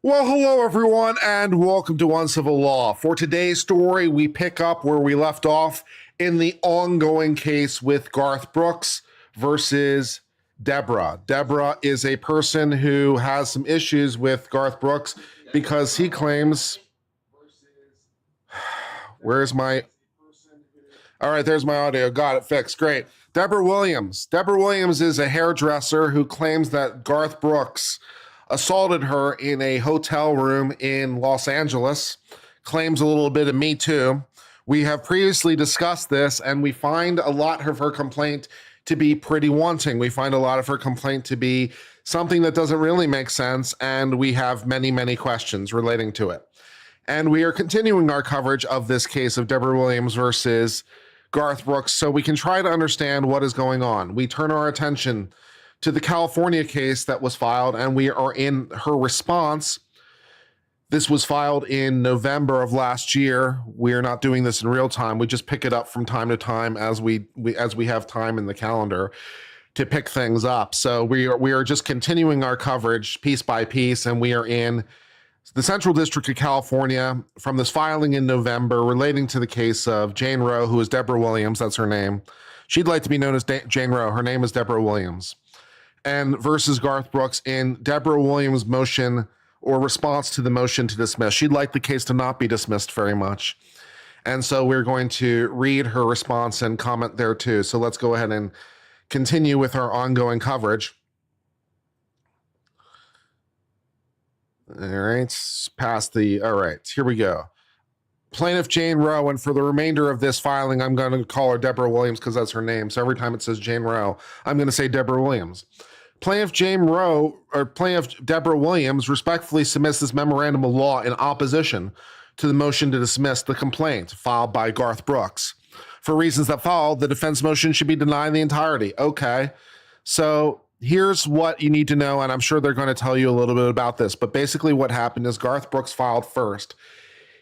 Well, hello everyone, and welcome to Uncivil Law. For today's story, we pick up where we left off in the ongoing case with Garth Brooks versus Debra. Debra is a person who has some issues with Garth Brooks because he claims... Where's my... All right, there's my audio. Got it fixed. Great. Debra Williams. Debra Williams is a hairdresser who claims that Garth Brooks assaulted her in a hotel room in Los Angeles, claims a little bit of Me Too. We have previously discussed this, and we find a lot of her complaint to be pretty wanting. We find a lot of her complaint to be something that doesn't really make sense, and we have many, many questions relating to it. And we are continuing our coverage of this case of Debra Williams versus Garth Brooks so we can try to understand what is going on. We turn our attention to the California case that was filed, and we are in her response. This was filed in November of last year. We are not doing this in real time. We just pick it up from time to time as we have time in the calendar to pick things up. So we are just continuing our coverage piece by piece, and we are in the Central District of California from this filing in November relating to the case of Jane Roe, who is Debra Williams. That's her name. She'd like to be known as Jane Roe. Her name is Debra Williams. And versus Garth Brooks in Debra Williams' motion or response to the motion to dismiss. She'd like the case to not be dismissed very much. And so we're going to read her response and comment there too. So let's go ahead and continue with our ongoing coverage. All right, all right, here we go. Plaintiff Jane Roe, and for the remainder of this filing, I'm going to call her Debra Williams because that's her name. So every time it says Jane Roe, I'm going to say Debra Williams. Plaintiff Debra Williams respectfully submits this memorandum of law in opposition to the motion to dismiss the complaint filed by Garth Brooks. For reasons that follow, the defense motion should be denied in the entirety. Okay, so here's what you need to know, and I'm sure they're going to tell you a little bit about this, but basically what happened is Garth Brooks filed first.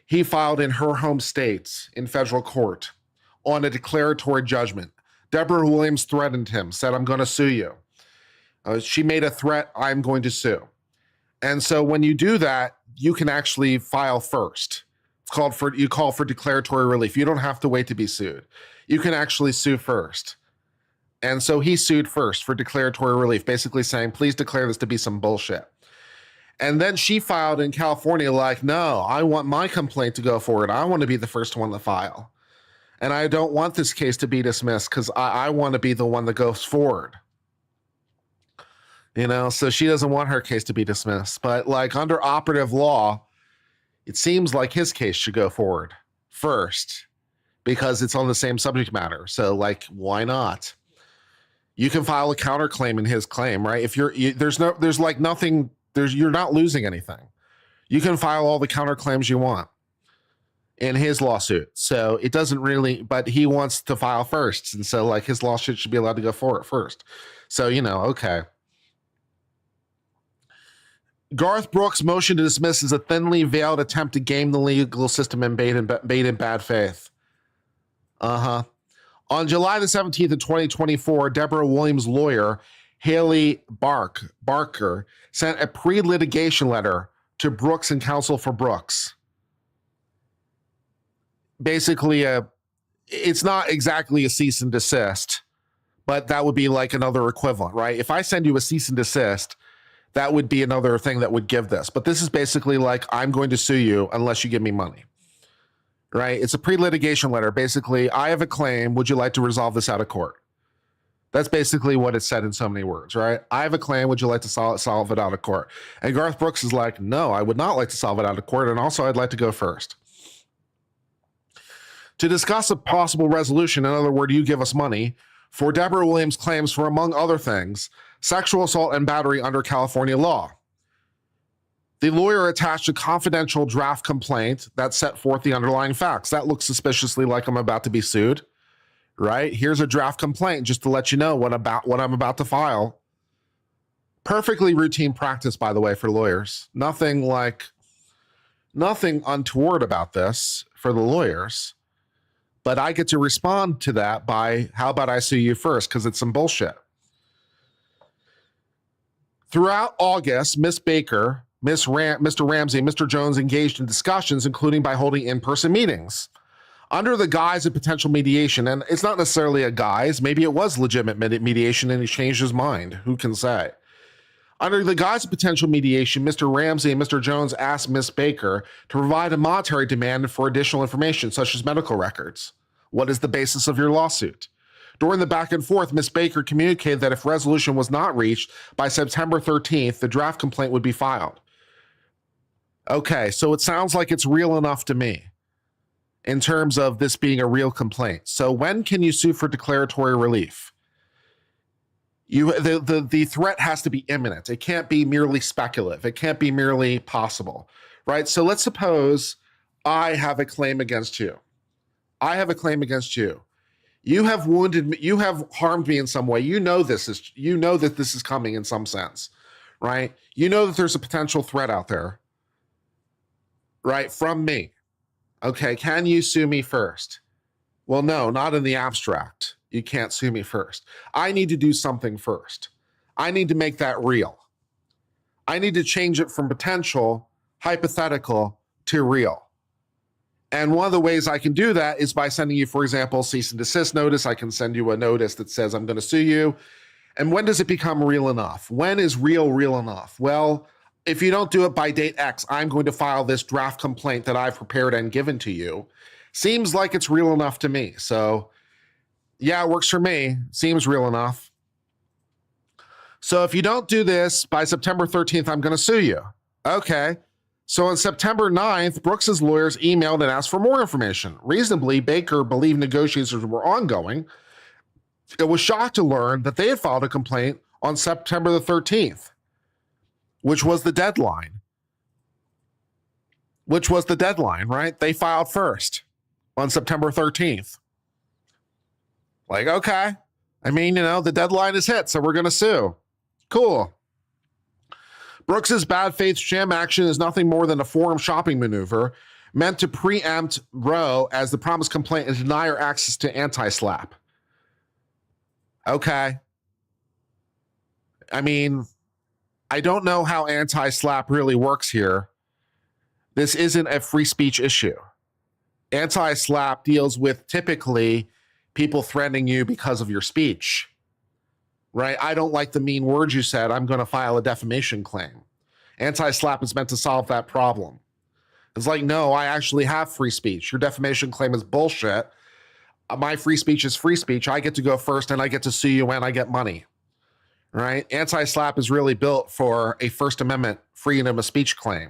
He filed in her home state in federal court on a declaratory judgment. Debra Williams threatened him, said, I'm going to sue you. She made a threat, I'm going to sue. And so when you do that, you can actually file first. You call for declaratory relief. You don't have to wait to be sued. You can actually sue first. And so he sued first for declaratory relief, basically saying, please declare this to be some bullshit. And then she filed in California like, no, I want my complaint to go forward. I want to be the first one to file. And I don't want this case to be dismissed because I want to be the one that goes forward. You know, so she doesn't want her case to be dismissed. But like under operative law, it seems like his case should go forward first because it's on the same subject matter. So like, why not? You can file a counterclaim in his claim, right? If you're not losing anything. You can file all the counterclaims you want in his lawsuit. So it doesn't really, but he wants to file first. And so like his lawsuit should be allowed to go forward first. So, you know, okay. Garth Brooks' motion to dismiss is a thinly veiled attempt to game the legal system and bait in bad faith. On July the 17th of 2024, Debra Williams' lawyer, Haley Barker, sent a pre-litigation letter to Brooks and counsel for Brooks. Basically, it's not exactly a cease and desist, but that would be like another equivalent, right? If I send you a cease and desist, that would be another thing that would give this. But this is basically like, I'm going to sue you unless you give me money, right? It's a pre-litigation letter. Basically, I have a claim. Would you like to resolve this out of court? That's basically what it said in so many words, right? I have a claim. Would you like to solve it out of court? And Garth Brooks is like, no, I would not like to solve it out of court. And also, I'd like to go first. To discuss a possible resolution, in other words, you give us money, for Debra Williams' claims for, among other things, sexual assault and battery under California law. The lawyer attached a confidential draft complaint that set forth the underlying facts. That looks suspiciously like I'm about to be sued, right? Here's a draft complaint just to let you know what I'm about to file. Perfectly routine practice, by the way, for lawyers. Nothing untoward about this for the lawyers. But I get to respond to that by, how about I sue you first? Because it's some bullshit. Throughout August, Miss Baker Mr. Ramsey and Mr. Jones engaged in discussions, including by holding in-person meetings. Under the guise of potential mediation, and it's not necessarily a guise, maybe it was legitimate mediation and he changed his mind, who can say? Under the guise of potential mediation, Mr. Ramsey and Mr. Jones asked Ms. Baker to provide a monetary demand for additional information, such as medical records. What is the basis of your lawsuit? During the back and forth, Ms. Baker communicated that if resolution was not reached by September 13th, the draft complaint would be filed. Okay, so it sounds like it's real enough to me in terms of this being a real complaint. So when can you sue for declaratory relief? The threat has to be imminent. It can't be merely speculative. It can't be merely possible, right? So let's suppose I have a claim against you. I have a claim against you. You have wounded me. You have harmed me in some way. You know that this is coming in some sense, right? You know that there's a potential threat out there, right? From me. Okay, can you sue me first? Well, no, not in the abstract. You can't sue me first. I need to do something first. I need to make that real. I need to change it from potential, hypothetical, to real. And one of the ways I can do that is by sending you, for example, cease and desist notice. I can send you a notice that says I'm going to sue you. And when does it become real enough? When is real enough? Well, if you don't do it by date X, I'm going to file this draft complaint that I've prepared and given to you. Seems like it's real enough to me. So yeah, it works for me. Seems real enough. So if you don't do this by September 13th, I'm going to sue you. Okay. So on September 9th, Brooks's lawyers emailed and asked for more information. Reasonably, Baker believed negotiations were ongoing. It was shocked to learn that they had filed a complaint on September the 13th, which was the deadline. Right? They filed first on September 13th. Like, okay. I mean, the deadline is hit, so we're going to sue. Cool. Brooks's bad faith sham action is nothing more than a forum shopping maneuver meant to preempt Roe as the promised complaint and deny her access to anti-slap. Okay. I mean, I don't know how anti-slap really works here. This isn't a free speech issue. Anti-slap deals with typically people threatening you because of your speech, right? I don't like the mean words you said. I'm going to file a defamation claim. Anti-slap is meant to solve that problem. It's like, no, I actually have free speech. Your defamation claim is bullshit. My free speech is free speech. I get to go first and I get to sue you and I get money, right? Anti-slap is really built for a First Amendment freedom of speech claim.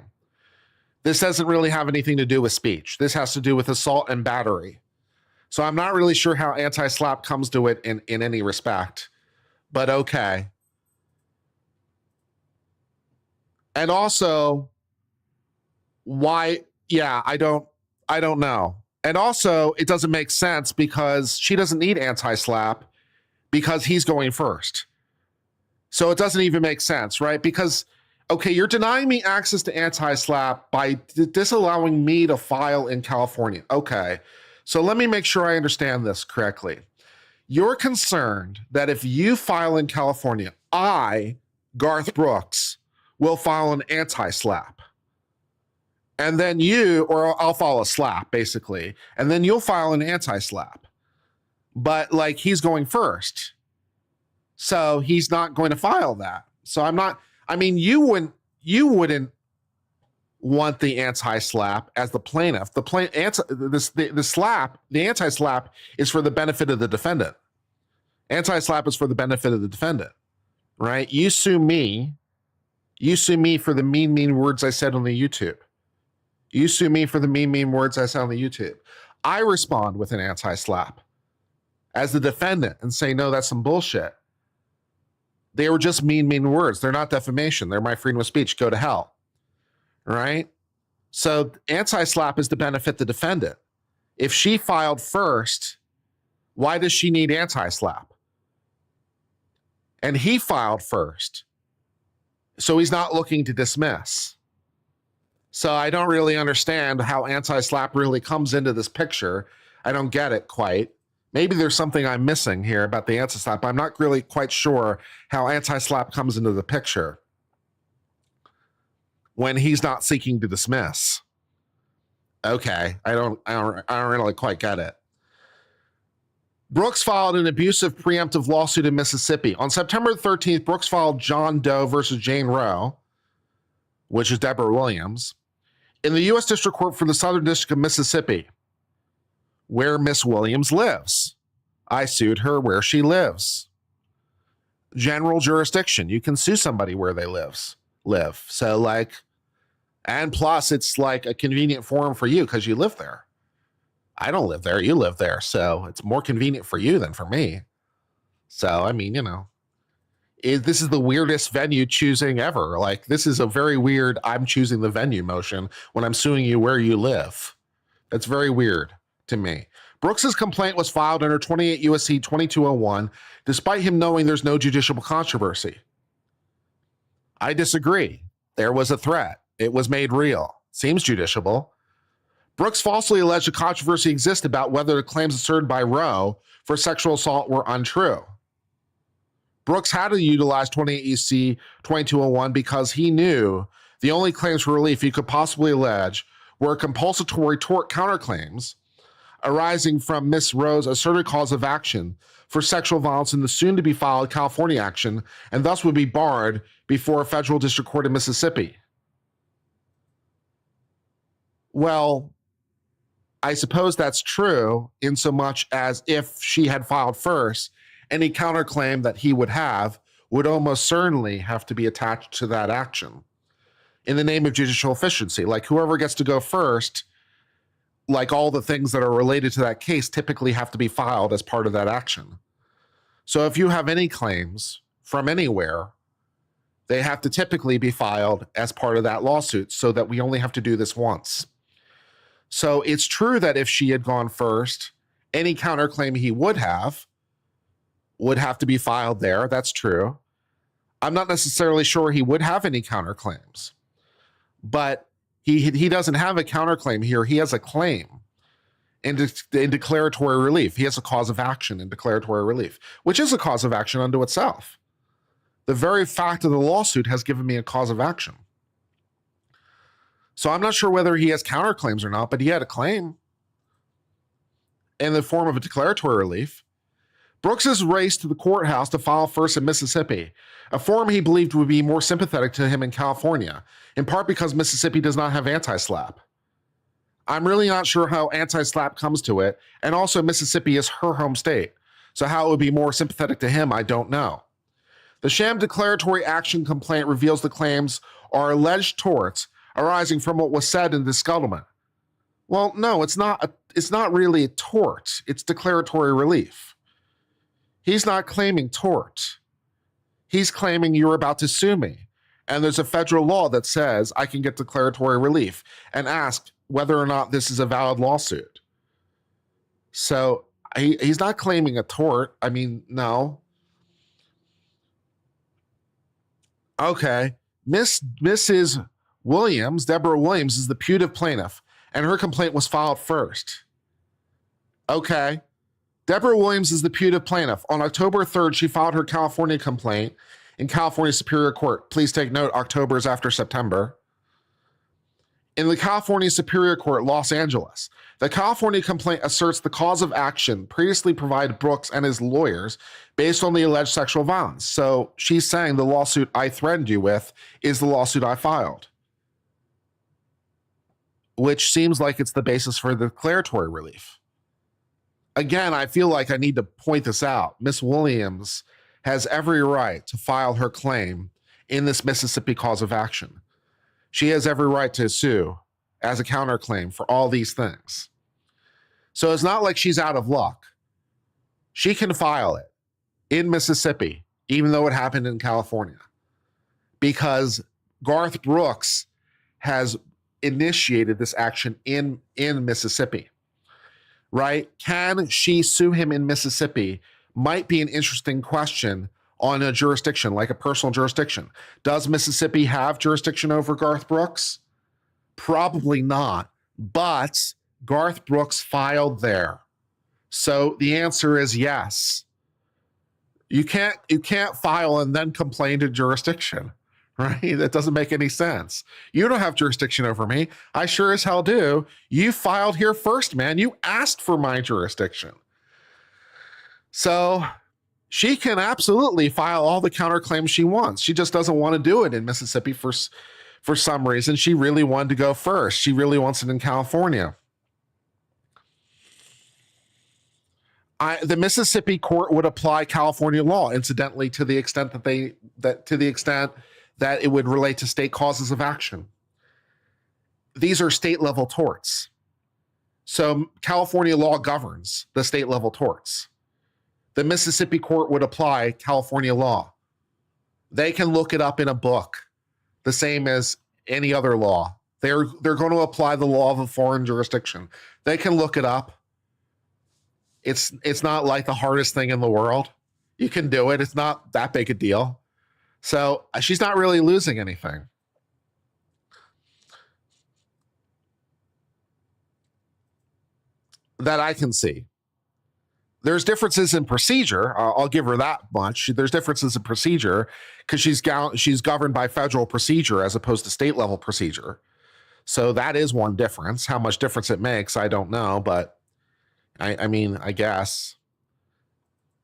This doesn't really have anything to do with speech. This has to do with assault and battery. So I'm not really sure how anti-slap comes to it in any respect, but okay. And also, why? Yeah, I don't know. And also, it doesn't make sense because she doesn't need anti-slap because he's going first. So it doesn't even make sense, right? Because, okay, you're denying me access to anti-slap by disallowing me to file in California. Okay. So let me make sure I understand this correctly. You're concerned that if you file in California, I, Garth Brooks, will file an anti-slap. And then or I'll file a slap, basically. And then you'll file an anti-slap. But like he's going first. So he's not going to file that. So you wouldn't want the anti-slap as the plaintiff. The anti-slap is for the benefit of the defendant. Anti-slap is for the benefit of the defendant, right? You sue me for the mean words I said on the YouTube. You sue me for the mean words I said on the YouTube. I respond with an anti-slap as the defendant and say, no, that's some bullshit. They were just mean words. They're not defamation. They're my freedom of speech. Go to hell. Right? So anti-slap is to benefit the defendant. If she filed first, why does she need anti-slap? And he filed first. So he's not looking to dismiss. So I don't really understand how anti-slap really comes into this picture. I don't get it quite. Maybe there's something I'm missing here about the anti-slap. I'm not really quite sure how anti-slap comes into the picture. when he's not seeking to dismiss. Okay, I don't really quite get it. Brooks filed an abusive preemptive lawsuit in Mississippi. On September 13th, Brooks filed John Doe versus Jane Roe, which is Debra Williams, in the U.S. District Court for the Southern District of Mississippi, where Miss Williams lives. I sued her where she lives. General jurisdiction. You can sue somebody where they live. So like, and plus it's like a convenient forum for you because you live there. I don't live there. You live there. So it's more convenient for you than for me. So, I mean, this is the weirdest venue choosing ever. Like, this is a very weird, I'm choosing the venue motion when I'm suing you where you live. That's very weird to me. Brooks's complaint was filed under 28 U.S.C. 2201, despite him knowing there's no judicial controversy. I disagree. There was a threat. It was made real. Seems judiciable. Brooks falsely alleged a controversy exists about whether the claims asserted by Roe for sexual assault were untrue. Brooks had to utilize 28 U.S.C. 2201 because he knew the only claims for relief he could possibly allege were compulsory tort counterclaims arising from Miss Roe's asserted cause of action for sexual violence in the soon-to-be-filed California action, and thus would be barred before a federal district court in Mississippi. Well, I suppose that's true in so much as if she had filed first, any counterclaim that he would have would almost certainly have to be attached to that action in the name of judicial efficiency. Like whoever gets to go first, like all the things that are related to that case typically have to be filed as part of that action. So if you have any claims from anywhere, they have to typically be filed as part of that lawsuit so that we only have to do this once. So it's true that if she had gone first, any counterclaim he would have to be filed there. That's true. I'm not necessarily sure he would have any counterclaims, but he doesn't have a counterclaim here. He has a claim in declaratory relief. He has a cause of action in declaratory relief, which is a cause of action unto itself. The very fact of the lawsuit has given me a cause of action. So I'm not sure whether he has counterclaims or not, but he had a claim in the form of a declaratory relief. Brooks has raced to the courthouse to file first in Mississippi, a forum he believed would be more sympathetic to him in California, in part because Mississippi does not have anti-SLAPP. I'm really not sure how anti-SLAPP comes to it, and also Mississippi is her home state, so how it would be more sympathetic to him, I don't know. The sham declaratory action complaint reveals the claims are alleged torts arising from what was said in the settlement. Well, no, it's not really a tort. It's declaratory relief. He's not claiming tort. He's claiming you're about to sue me. And there's a federal law that says I can get declaratory relief and ask whether or not this is a valid lawsuit. So he's not claiming a tort. I mean, no. Okay. Mrs. Williams, Debra Williams, is the putative plaintiff, and her complaint was filed first. Okay. Debra Williams is the putative plaintiff. On October 3rd, she filed her California complaint in California Superior Court. Please take note, October is after September. In the California Superior Court, Los Angeles, the California complaint asserts the cause of action previously provided Brooks and his lawyers based on the alleged sexual violence. So she's saying the lawsuit I threatened you with is the lawsuit I filed, which seems like it's the basis for the declaratory relief. Again, I feel like I need to point this out. Miss Williams has every right to file her claim in this Mississippi cause of action. She has every right to sue as a counterclaim for all these things. So it's not like she's out of luck. She can file it in Mississippi, even though it happened in California, because Garth Brooks has initiated this action in Mississippi. Right? Can she sue him in Mississippi? Might be an interesting question on a jurisdiction, like a personal jurisdiction. Does Mississippi have jurisdiction over Garth Brooks? Probably not, but Garth Brooks filed there. So the answer is yes. You can't file and then complain to jurisdiction, right? That doesn't make any sense. You don't have jurisdiction over me. I sure as hell do. You filed here first, man. You asked for my jurisdiction. So she can absolutely file all the counterclaims she wants. She just doesn't want to do it in Mississippi for some reason. She really wanted to go first. She really wants it in California. The Mississippi court would apply California law, incidentally, to the extent that it would relate to state causes of action. These are state level torts. So California law governs the state level torts. The Mississippi court would apply California law. They can look it up in a book, the same as any other law. They're going to apply the law of a foreign jurisdiction. They can look it up. It's not like the hardest thing in the world. You can do it. It's not that big a deal. So she's not really losing anything. That I can see. There's differences in procedure. I'll give her that much. There's differences in procedure because she's governed by federal procedure as opposed to state level procedure. So that is one difference. How much difference it makes, I don't know, but I mean, I guess.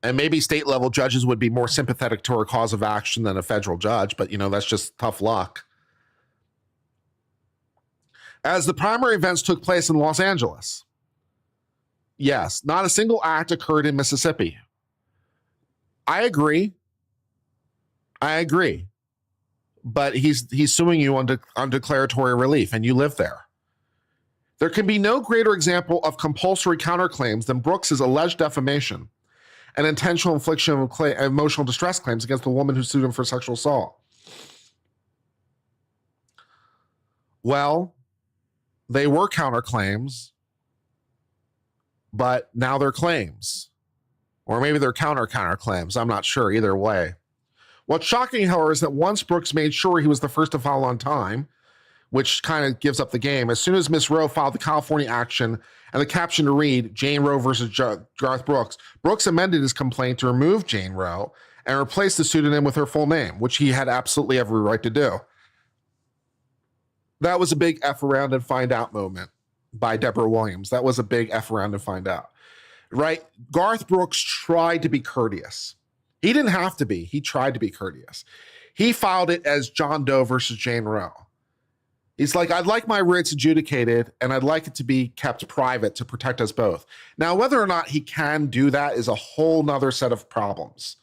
And maybe state level judges would be more sympathetic to her cause of action than a federal judge, but that's just tough luck. As the primary events took place in Los Angeles, yes, not a single act occurred in Mississippi. I agree. But he's suing you on declaratory relief, and you live there. There can be no greater example of compulsory counterclaims than Brooks's alleged defamation and intentional infliction of emotional distress claims against the woman who sued him for sexual assault. Well, they were counterclaims, but now they're claims. Or maybe they're counterclaims. I'm not sure. Either way. What's shocking, however, is that once Brooks made sure he was the first to file on time, which kind of gives up the game, as soon as Miss Rowe filed the California action and the caption to read, Jane Roe versus Garth Brooks, Brooks amended his complaint to remove Jane Roe and replace the pseudonym with her full name, which he had absolutely every right to do. That was a big F around and find out moment by Debra Williams. That was a big F around and find out, right? Garth Brooks tried to be courteous. He didn't have to be. He tried to be courteous. He filed it as John Doe versus Jane Roe. He's like, I'd like my writs adjudicated and I'd like it to be kept private to protect us both. Now, whether or not he can do that is a whole nother set of problems,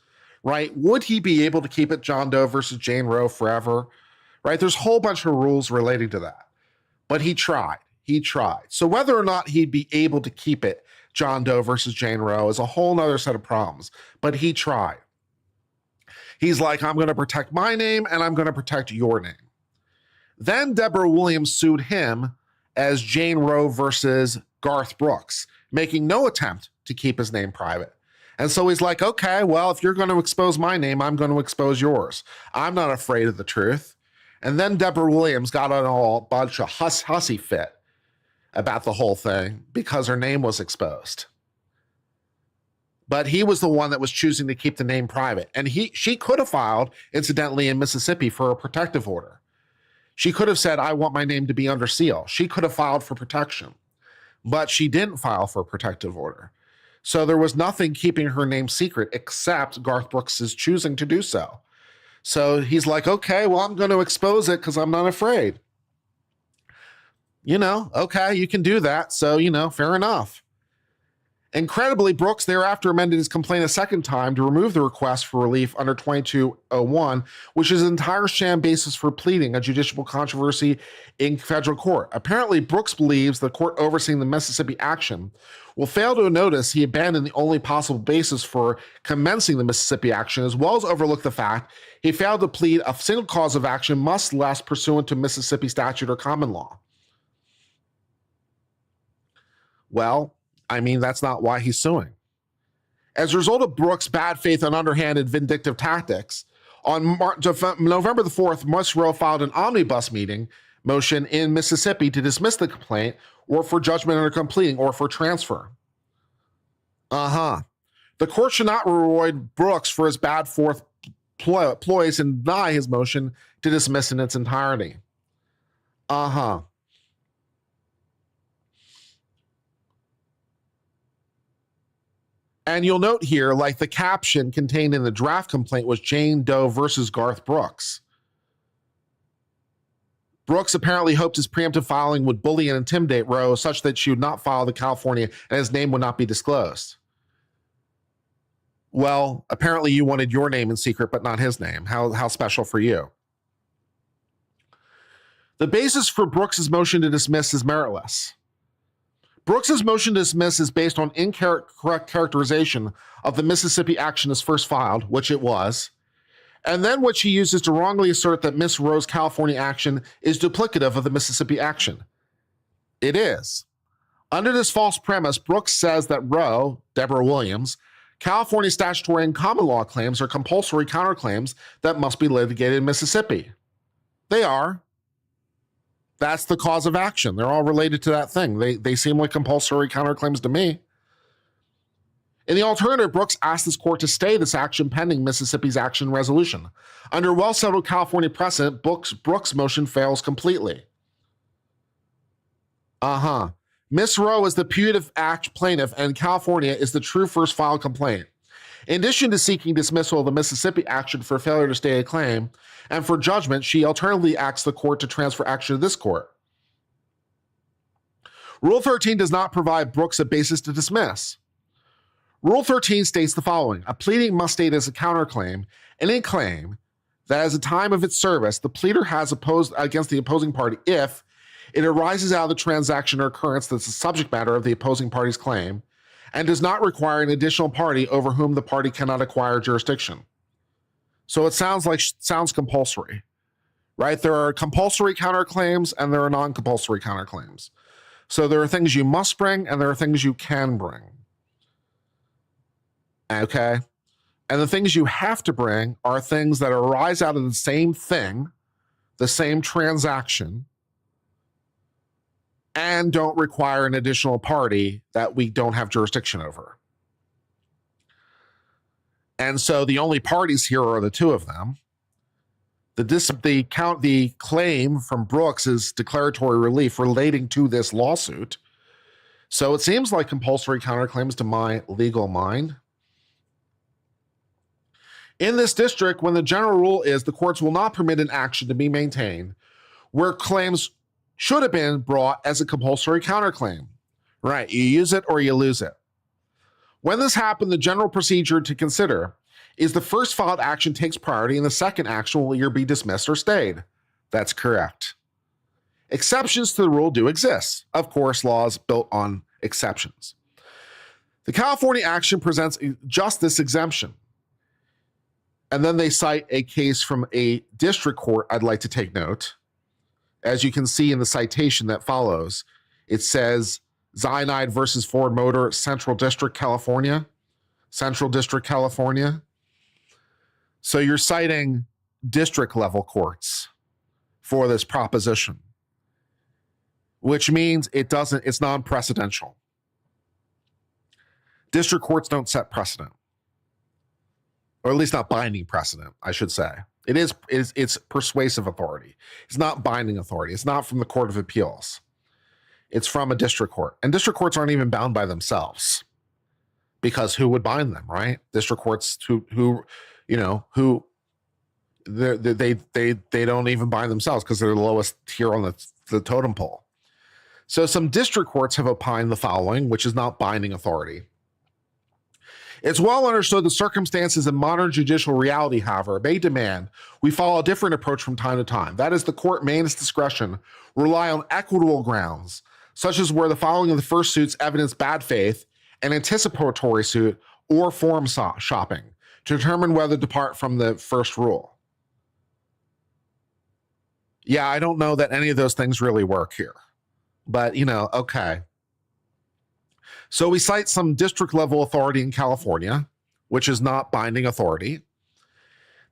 right? Would he be able to keep it John Doe versus Jane Roe forever, right? There's a whole bunch of rules relating to that, but he tried. So whether or not he'd be able to keep it John Doe versus Jane Roe is a whole nother set of problems, but he tried. He's like, I'm going to protect my name and I'm going to protect your name. Then Debra Williams sued him as Jane Roe versus Garth Brooks, making no attempt to keep his name private. And so he's like, okay, well, if you're going to expose my name, I'm going to expose yours. I'm not afraid of the truth. And then Debra Williams got on a bunch of hussy fit about the whole thing because her name was exposed. But he was the one that was choosing to keep the name private. And she could have filed, incidentally, in Mississippi for a protective order. She could have said, I want my name to be under seal. She could have filed for protection, but she didn't file for a protective order. So there was nothing keeping her name secret except Garth Brooks' choosing to do so. So he's like, okay, well, I'm going to expose it because I'm not afraid. Okay, you can do that. So, fair enough. Incredibly, Brooks thereafter amended his complaint a second time to remove the request for relief under 2201, which is an entire sham basis for pleading a judicial controversy in federal court. Apparently, Brooks believes the court overseeing the Mississippi action will fail to notice he abandoned the only possible basis for commencing the Mississippi action, as well as overlook the fact he failed to plead a single cause of action, much less pursuant to Mississippi statute or common law. Well, that's not why he's suing. As a result of Brooks' bad faith and underhanded vindictive tactics, on November the 4th, Miss Rowe filed an omnibus motion in Mississippi to dismiss the complaint or for judgment under completing or for transfer. The court should not reward Brooks for his bad ploys and deny his motion to dismiss in its entirety. And you'll note here, like the caption contained in the draft complaint was Jane Doe versus Garth Brooks. Brooks apparently hoped his preemptive filing would bully and intimidate Roe such that she would not file the California and his name would not be disclosed. Well, apparently you wanted your name in secret, but not his name. How special for you. The basis for Brooks's motion to dismiss is meritless. Brooks's motion to dismiss is based on incorrect characterization of the Mississippi action as first filed, which it was, and then which he uses to wrongly assert that Miss Roe's California action is duplicative of the Mississippi action. It is. Under this false premise, Brooks says that Roe, Debra Williams, California statutory and common law claims are compulsory counterclaims that must be litigated in Mississippi. They are. That's the cause of action. They're all related to that thing. They seem like compulsory counterclaims to me. In the alternative, Brooks asked this court to stay this action pending Mississippi's action resolution. Under well-settled California precedent, Brooks' motion fails completely. Miss Roe is the putative act plaintiff and California is the true first filed complaint. In addition to seeking dismissal of the Mississippi action for failure to state a claim and for judgment, she alternatively asks the court to transfer action to this court. Rule 13 does not provide Brooks a basis to dismiss. Rule 13 states the following: a pleading must state as a counterclaim any claim that as a time of its service, the pleader has opposed against the opposing party if it arises out of the transaction or occurrence that's the subject matter of the opposing party's claim and does not require an additional party over whom the party cannot acquire jurisdiction. So it sounds compulsory, right? There are compulsory counterclaims and there are non-compulsory counterclaims. So there are things you must bring and there are things you can bring. Okay? And the things you have to bring are things that arise out of the same thing, the same transaction, and don't require an additional party that we don't have jurisdiction over. And so the only parties here are the two of them. The claim from Brooks is declaratory relief relating to this lawsuit. So it seems like compulsory counterclaims to my legal mind. In this district, when the general rule is the courts will not permit an action to be maintained where claims should have been brought as a compulsory counterclaim. Right, you use it or you lose it. When this happened, the general procedure to consider is the first filed action takes priority and the second action will either be dismissed or stayed. That's correct. Exceptions to the rule do exist. Of course, laws built on exceptions. The California action presents just this exemption. And then they cite a case from a district court I'd like to take note. As you can see in the citation that follows, it says Cyanide versus Ford Motor, Central District, California. Central District, California. So you're citing district level courts for this proposition, which means it's non-precedential. District courts don't set precedent, or at least not binding precedent, I should say. It's persuasive authority. It's not binding authority. It's not from the Court of Appeals. It's from a district court. And district courts aren't even bound by themselves because who would bind them, right? District courts who they don't even bind themselves because they're the lowest tier on the totem pole. So some district courts have opined the following, which is not binding authority. It's well understood the circumstances in modern judicial reality, however, may demand we follow a different approach from time to time. That is, the court may in its discretion rely on equitable grounds, such as where the following of the first suits evidence bad faith, an anticipatory suit, or forum shopping to determine whether to depart from the first rule. Yeah, I don't know that any of those things really work here, but okay. So we cite some district level authority in California, which is not binding authority,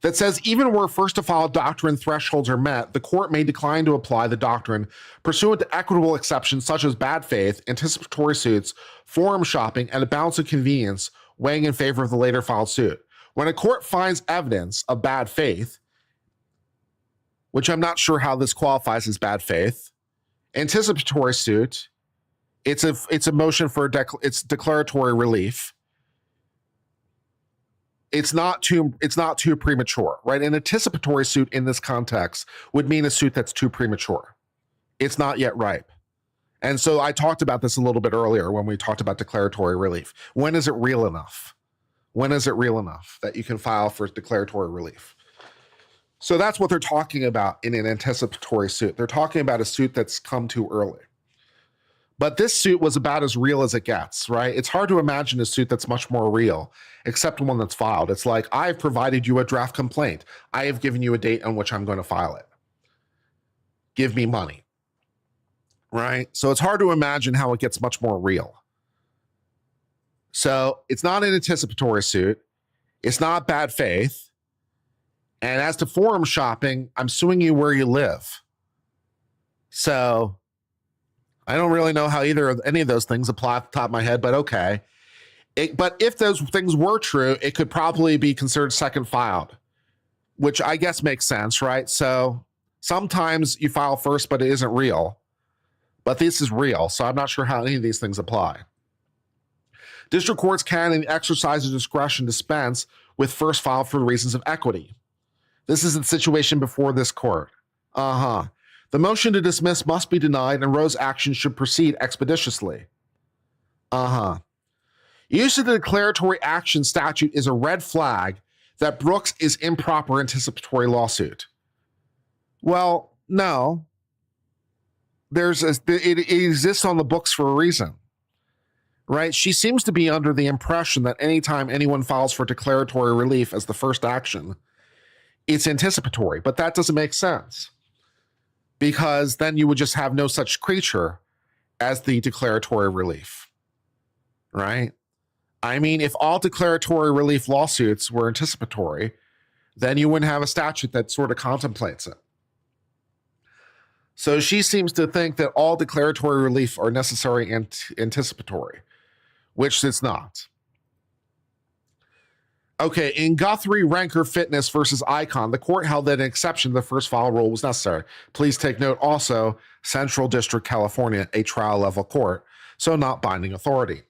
that says even where first to file doctrine thresholds are met, the court may decline to apply the doctrine pursuant to equitable exceptions such as bad faith, anticipatory suits, forum shopping, and a balance of convenience weighing in favor of the later filed suit. When a court finds evidence of bad faith, which I'm not sure how this qualifies as bad faith, anticipatory suit, it's a motion for it's declaratory relief. It's not too premature, right? An anticipatory suit in this context would mean a suit that's too premature. It's not yet ripe. And so I talked about this a little bit earlier when we talked about declaratory relief. When is it real enough? When is it real enough that you can file for declaratory relief? So that's what they're talking about in an anticipatory suit. They're talking about a suit that's come too early. But this suit was about as real as it gets, right? It's hard to imagine a suit that's much more real, except one that's filed. It's like, I've provided you a draft complaint. I have given you a date on which I'm going to file it. Give me money, right? So it's hard to imagine how it gets much more real. So it's not an anticipatory suit. It's not bad faith. And as to forum shopping, I'm suing you where you live. So I don't really know how any of those things apply off the top of my head, but okay. But if those things were true, it could probably be considered second filed, which I guess makes sense, right? So sometimes you file first, but it isn't real. But this is real, so I'm not sure how any of these things apply. District courts can, in the exercise of discretion, dispense with first file for reasons of equity. This is the situation before this court. The motion to dismiss must be denied and Roe's action should proceed expeditiously. Use of the declaratory action statute is a red flag that Brooks is improper anticipatory lawsuit. Well, no. It exists on the books for a reason, right? She seems to be under the impression that anytime anyone files for declaratory relief as the first action, it's anticipatory, but that doesn't make sense because then you would just have no such creature as the declaratory relief, right? I mean, if all declaratory relief lawsuits were anticipatory, then you wouldn't have a statute that sort of contemplates it. So she seems to think that all declaratory relief are necessary and anticipatory, which it's not. Okay, in Guthrie Ranker Fitness versus Icon, the court held that an exception to the first file rule was necessary. Please take note also, Central District, California, a trial level court, so not binding authority.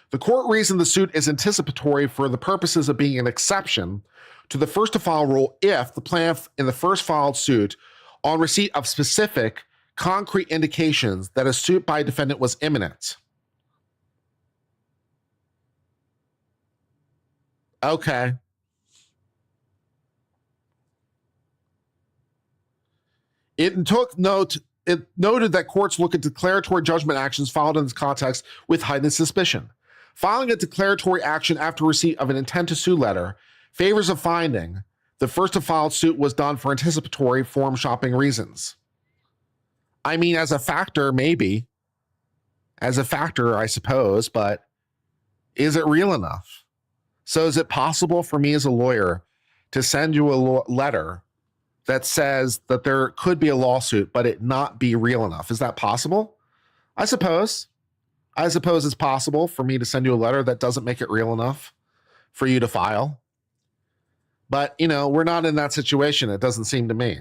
The court reasoned the suit is anticipatory for the purposes of being an exception to the first to file rule if the plaintiff in the first filed suit, on receipt of specific concrete indications that a suit by a defendant was imminent. Okay. It noted that courts look at declaratory judgment actions filed in this context with heightened suspicion. Filing a declaratory action after receipt of an intent to sue letter favors a finding the first to file suit was done for anticipatory forum shopping reasons. I mean, as a factor, maybe. As a factor, I suppose, but is it real enough? So is it possible for me as a lawyer to send you a letter that says that there could be a lawsuit, but it not be real enough? Is that possible? I suppose it's possible for me to send you a letter that doesn't make it real enough for you to file. But, we're not in that situation, it doesn't seem to me.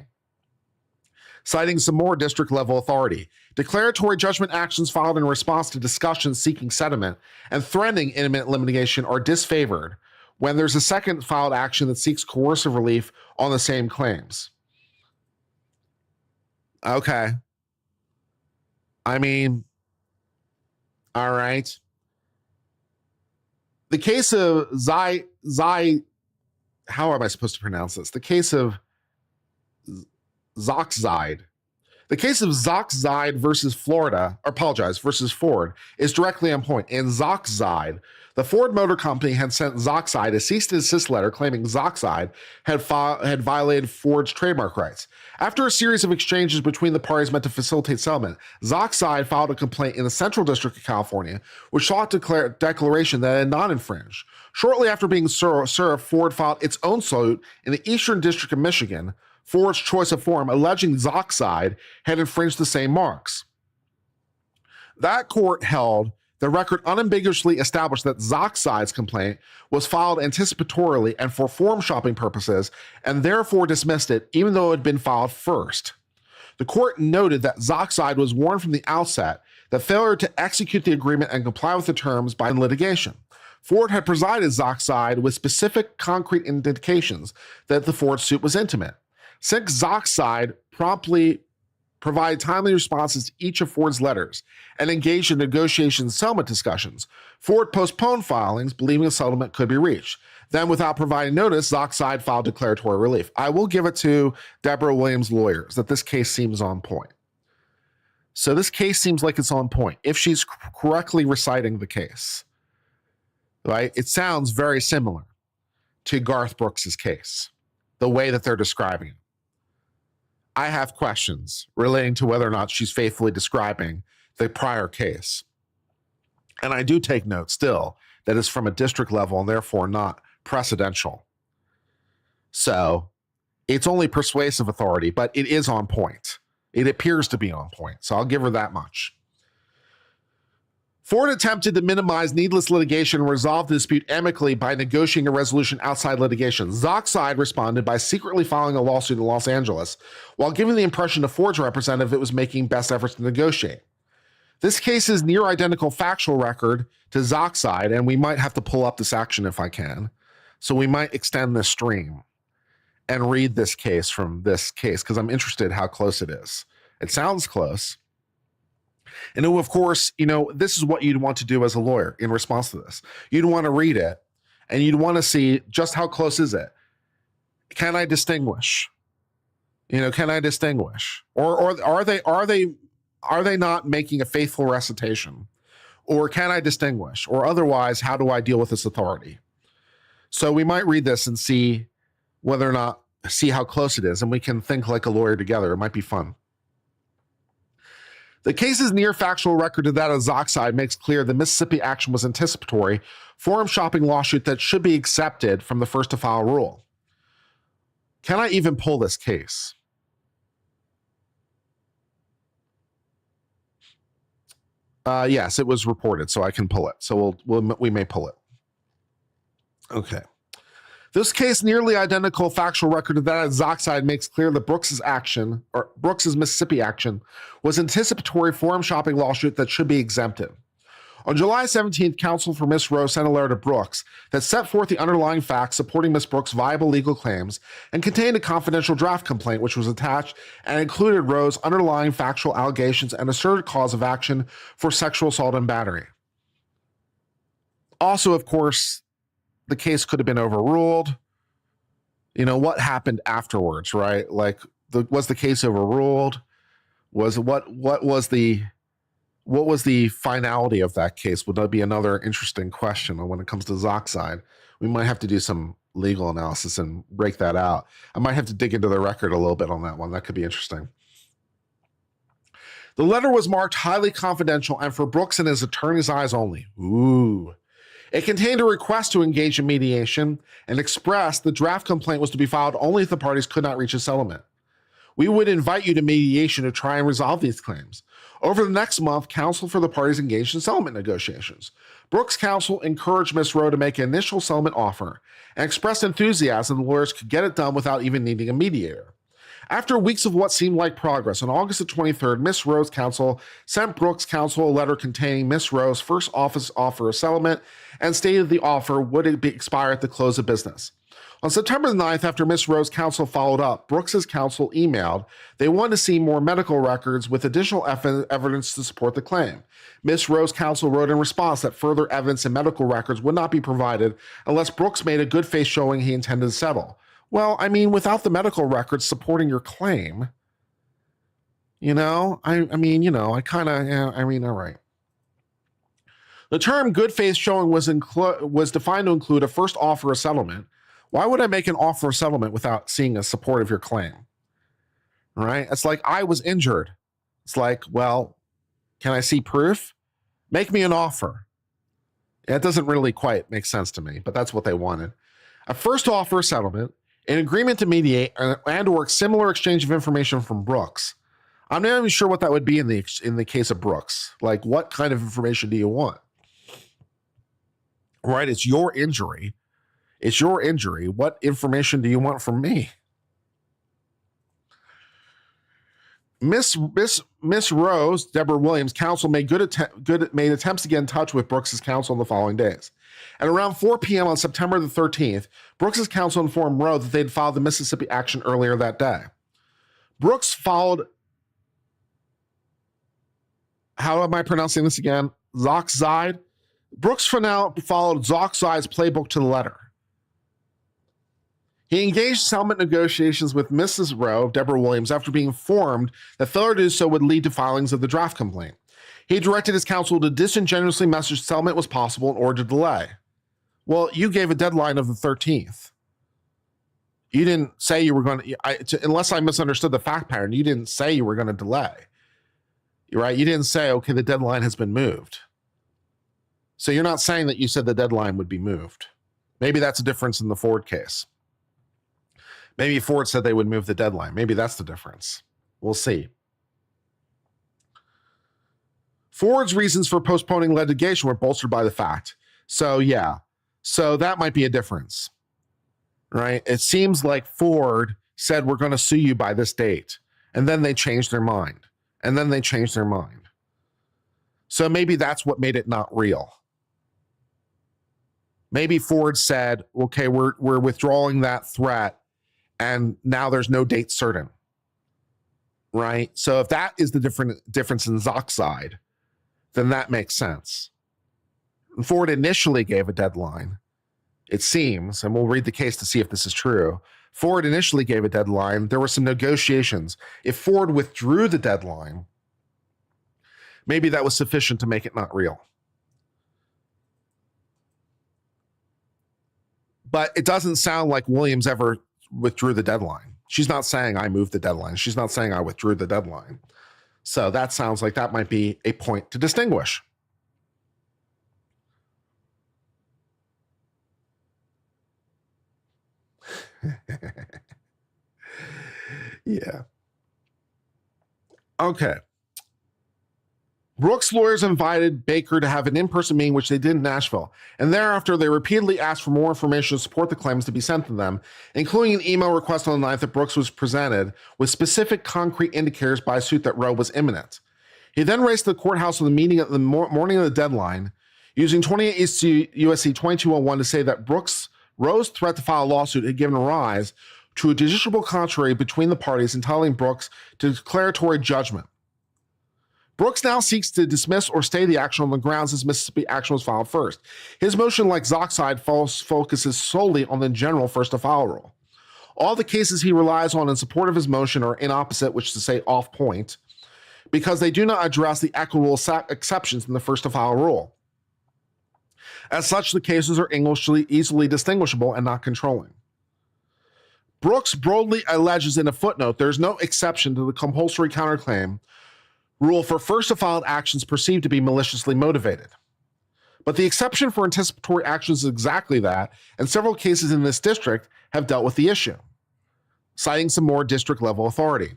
Citing some more district level authority. Declaratory judgment actions filed in response to discussions seeking settlement and threatening imminent litigation are disfavored when there's a second filed action that seeks coercive relief on the same claims. Okay. I mean, all right. The case of how am I supposed to pronounce this? The case of Zoxide. The case of Zoxide versus versus Ford is directly on point. In Zoxide, the Ford Motor Company had sent Zoxide a cease and desist letter claiming Zoxide had violated Ford's trademark rights. After a series of exchanges between the parties meant to facilitate settlement, Zoxide filed a complaint in the Central District of California, which sought declaration that it had not infringed. Shortly after being served, Ford filed its own suit in the Eastern District of Michigan, Ford's choice of forum, alleging Zoxide had infringed the same marks. That court held the record unambiguously established that Zoxide's complaint was filed anticipatorily and for forum shopping purposes, and therefore dismissed it even though it had been filed first. The court noted that Zoxide was warned from the outset that failure to execute the agreement and comply with the terms by litigation. Ford had provided Zoxide with specific concrete indications that the Ford suit was intimate. Since Zoxide promptly provided timely responses to each of Ford's letters and engaged in negotiations and settlement discussions, Ford postponed filings, believing a settlement could be reached. Then, without providing notice, Zoxide filed declaratory relief. I will give it to Debra Williams' lawyers that this case seems on point. So this case seems like it's on point. If she's correctly reciting the case, right, it sounds very similar to Garth Brooks' case, the way that they're describing it. I have questions relating to whether or not she's faithfully describing the prior case. And I do take note still that it's from a district level and therefore not precedential. So it's only persuasive authority, but it is on point. It appears to be on point. So I'll give her that much. Ford attempted to minimize needless litigation and resolve the dispute amicably by negotiating a resolution outside litigation. Zoxide responded by secretly filing a lawsuit in Los Angeles, while giving the impression to Ford's representative it was making best efforts to negotiate. This case is near identical factual record to Zoxide, and we might have to pull up this action if I can. So we might extend this stream and read this case from this case, because I'm interested how close it is. It sounds close. And of course, this is what you'd want to do as a lawyer in response to this. You'd want to read it and you'd want to see just how close is it? Can I distinguish? Can I distinguish? Or are they not making a faithful recitation? Or can I distinguish? Or otherwise, how do I deal with this authority? So we might read this and see whether or not, see how close it is, and we can think like a lawyer together. It might be fun. The case's near factual record to that of Zoxide makes clear the Mississippi action was anticipatory, forum shopping lawsuit that should be accepted from the first to file rule. Can I even pull this case? Yes, it was reported, so I can pull it. So we may pull it. Okay. This case, nearly identical factual record to that of Zoxide, makes clear that Brooks's Mississippi action was anticipatory forum shopping lawsuit that should be exempted. On July 17th, counsel for Miss Rose sent a letter to Brooks that set forth the underlying facts supporting Miss Brooks' viable legal claims and contained a confidential draft complaint which was attached and included Rose's underlying factual allegations and asserted cause of action for sexual assault and battery. Also, of course, the case could have been overruled. What happened afterwards, right? Like, was the case overruled? What was the finality of that case? Would that be another interesting question when it comes to Zoxide? We might have to do some legal analysis and break that out. I might have to dig into the record a little bit on that one. That could be interesting. The letter was marked highly confidential and for Brooks and his attorney's eyes only. Ooh. It contained a request to engage in mediation and expressed the draft complaint was to be filed only if the parties could not reach a settlement. We would invite you to mediation to try and resolve these claims. Over the next month, counsel for the parties engaged in settlement negotiations. Brooks' counsel encouraged Ms. Rowe to make an initial settlement offer and expressed enthusiasm the lawyers could get it done without even needing a mediator. After weeks of what seemed like progress, on August the 23rd, Miss Rowe's counsel sent Brooks' counsel a letter containing Miss Rowe's first office offer of settlement and stated the offer would expire at the close of business. On September the 9th, after Miss Rowe's counsel followed up, Brooks' counsel emailed they wanted to see more medical records with additional evidence to support the claim. Miss Rowe's counsel wrote in response that further evidence and medical records would not be provided unless Brooks made a good faith showing he intended to settle. Well, without the medical records supporting your claim, all right. The term good faith showing was defined to include a first offer of settlement. Why would I make an offer of settlement without seeing a support of your claim? All right. It's like, I was injured. It's like, well, can I see proof? Make me an offer. It doesn't really quite make sense to me, but that's what they wanted. A first offer of settlement, an agreement to mediate, and or similar exchange of information from Brooks. I'm not even sure what that would be in the case of Brooks. Like, what kind of information do you want? right? It's your injury. It's your injury. What information do you want from me? Miss Rose, Debra Williams' counsel made made attempts to get in touch with Brooks's counsel in the following days. At around 4 p.m. on September the 13th, Brooks's counsel informed Rowe that they'd filed the Mississippi action earlier that day. Brooks followed, how am I pronouncing this again? Zoxide? Brooks for now followed Zoxide's playbook to the letter. He engaged settlement negotiations with Mrs. Rowe, Debra Williams, after being informed that failure to do so would lead to filings of the draft complaint. He directed his counsel to disingenuously message settlement was possible in order to delay. Well, you gave a deadline of the 13th. You didn't say you were going to, unless I misunderstood the fact pattern, you didn't say you were going to delay. Right? You didn't say, okay, the deadline has been moved. So you're not saying that you said the deadline would be moved. Maybe that's a difference in the Ford case. Maybe Ford said they would move the deadline. Maybe that's the difference. We'll see. Ford's reasons for postponing litigation were bolstered by the fact. So yeah, so that might be a difference, right? It seems like Ford said, we're going to sue you by this date. And then they changed their mind. And then they changed their mind. So maybe that's what made it not real. Maybe Ford said, okay, we're withdrawing that threat. And now there's no date certain, right? So if that is the difference in Zoxide, then that makes sense. And Ford initially gave a deadline, it seems, and we'll read the case to see if this is true. Ford initially gave a deadline. There were some negotiations. If Ford withdrew the deadline, maybe that was sufficient to make it not real. But it doesn't sound like Williams ever withdrew the deadline. She's not saying I moved the deadline. She's not saying I withdrew the deadline. So that sounds like that might be a point to distinguish. Yeah. Okay. Brooks' lawyers invited Baker to have an in-person meeting, which they did in Nashville. And thereafter, they repeatedly asked for more information to support the claims to be sent to them, including an email request on the 9th that Brooks was presented with specific concrete indicators by a suit that Roe was imminent. He then raced to the courthouse on the meeting at the morning of the deadline, using 28 U.S.C. 2201 to say that Roe's threat to file a lawsuit had given rise to a justiciable contrary between the parties, entitling Brooks to declaratory judgment. Brooks now seeks to dismiss or stay the action on the grounds his Mississippi action was filed first. His motion, like Zoxide, focuses solely on the general first-to-file rule. All the cases he relies on in support of his motion are inopposite, which is to say off point, because they do not address the equitable exceptions in the first-to-file rule. As such, the cases are easily distinguishable and not controlling. Brooks broadly alleges in a footnote there's no exception to the compulsory counterclaim rule for first-to-file actions perceived to be maliciously motivated. But the exception for anticipatory actions is exactly that, and several cases in this district have dealt with the issue, citing some more district-level authority,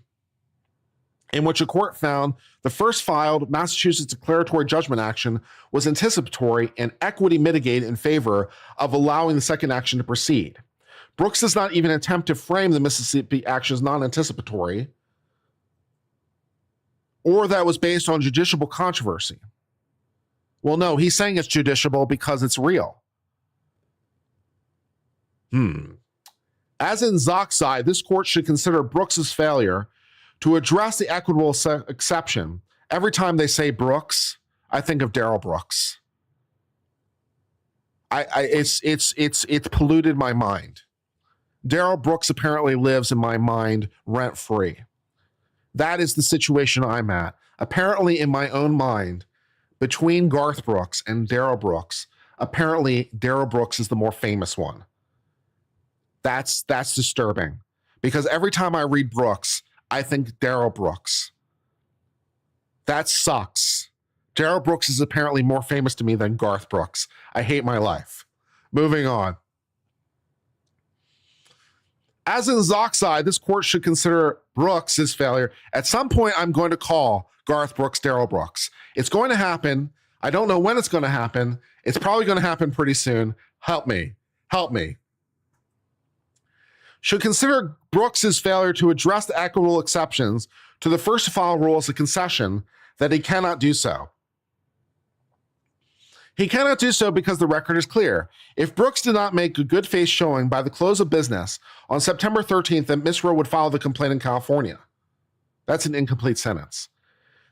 in which a court found the first filed Massachusetts declaratory judgment action was anticipatory and equity mitigated in favor of allowing the second action to proceed. Brooks does not even attempt to frame the Mississippi action as non-anticipatory, or that was based on judiciable controversy. Well, no, he's saying it's judiciable because it's real. As in Zoxide, this court should consider Brooks's failure to address the equitable exception. Every time they say Brooks, I think of Darrell Brooks. It's polluted my mind. Darrell Brooks apparently lives in my mind rent-free. That is the situation I'm at. Apparently, in my own mind, between Garth Brooks and Darrell Brooks, apparently Darrell Brooks is the more famous one. That's disturbing, because every time I read Brooks, I think Darrell Brooks. That sucks. Darrell Brooks is apparently more famous to me than Garth Brooks. I hate my life. Moving on. As in Zoxide, this court should consider Brooks' failure. At some point, I'm going to call Garth Brooks Darrell Brooks. It's going to happen. I don't know when it's going to happen. It's probably going to happen pretty soon. Help me. Help me. Should consider Brooks's failure to address the equitable exceptions to the first to file rule as a concession that he cannot do so. He cannot do so because the record is clear. If Brooks did not make a good faith showing by the close of business on September 13th, that Miss Rowe would file the complaint in California. That's an incomplete sentence.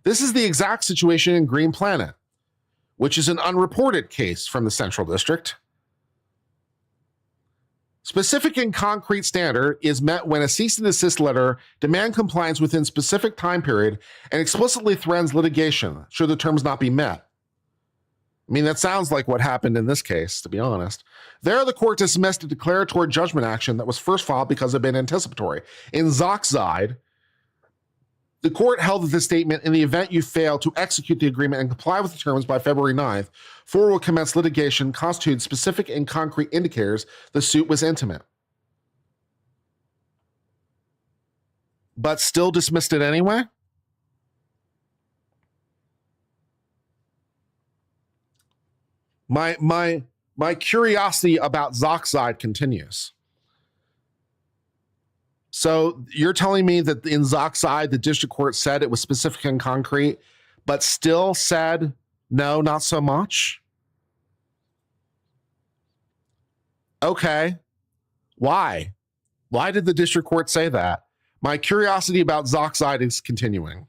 This is the exact situation in Green Planet, which is an unreported case from the Central District. Specific and concrete standard is met when a cease and desist letter demand compliance within specific time period and explicitly threatens litigation should the terms not be met. I mean, that sounds like what happened in this case, to be honest. There, the court dismissed a declaratory judgment action that was first filed because it had been anticipatory. In Zoxide, the court held that the statement, in the event you fail to execute the agreement and comply with the terms by February 9th, for will commence litigation, constituted specific and concrete indicators the suit was intimate. But still dismissed it anyway? My curiosity about Zoxide continues. So you're telling me that in Zoxide, the district court said it was specific and concrete, but still said, no, not so much? Okay. Why? Why did the district court say that? My curiosity about Zoxide is continuing.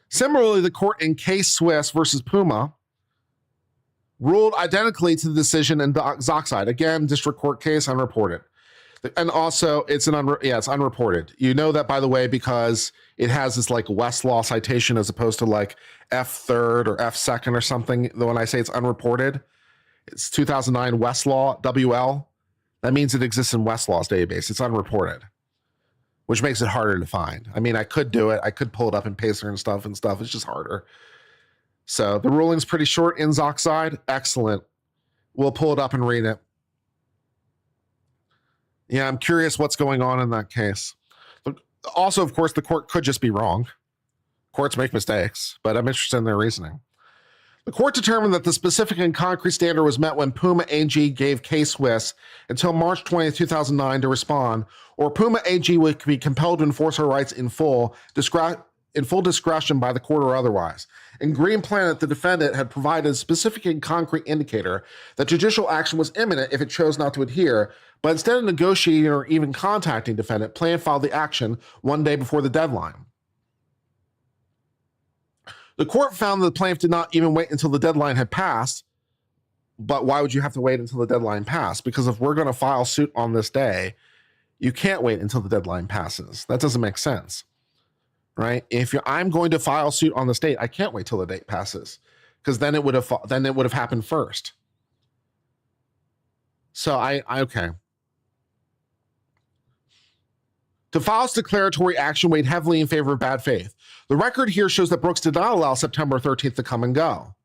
Similarly, the court in Case Swiss versus Puma ruled identically to the decision in Zoxide. Again, district court case, unreported. And also, it's it's unreported. You know that, by the way, because it has this like Westlaw citation as opposed to like F3rd or F2nd or something. When I say it's unreported, it's 2009 Westlaw, WL. That means it exists in Westlaw's database. It's unreported, which makes it harder to find. I mean, I could do it. I could pull it up in Pacer and stuff. It's just harder. So the ruling's pretty short in Zoxide. Excellent. We'll pull it up and read it. Yeah, I'm curious what's going on in that case. Also, of course, the court could just be wrong. Courts make mistakes, but I'm interested in their reasoning. The court determined that the specific and concrete standard was met when Puma AG gave Case Swiss until March 20th, 2009 to respond, or Puma AG would be compelled to enforce her rights in full discretion by the court or otherwise. In Green Planet, the defendant had provided a specific and concrete indicator that judicial action was imminent if it chose not to adhere, but instead of negotiating or even contacting defendant, plaintiff filed the action one day before the deadline. The court found that the plaintiff did not even wait until the deadline had passed. But why would you have to wait until the deadline passed? Because if we're going to file suit on this day, you can't wait until the deadline passes. That doesn't make sense, right? I'm going to file suit on this date, I can't wait till the date passes, because then it would have happened first. So okay. To file declaratory action weighed heavily in favor of bad faith. The record here shows that Brooks did not allow September 13th to come and go.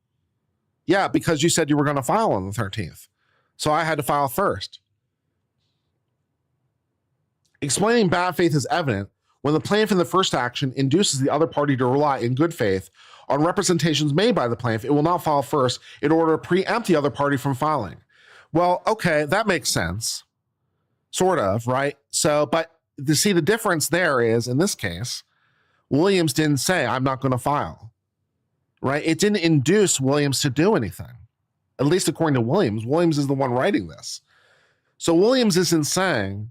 Yeah, because you said you were going to file on the 13th. So I had to file first. Explaining bad faith is evident when the plaintiff in the first action induces the other party to rely in good faith on representations made by the plaintiff. It will not file first in order to preempt the other party from filing. Well, okay, that makes sense. Sort of, right? So, but to see the difference there is, in this case, Williams didn't say, I'm not going to file, right? It didn't induce Williams to do anything, at least according to Williams. Williams is the one writing this. So Williams isn't saying,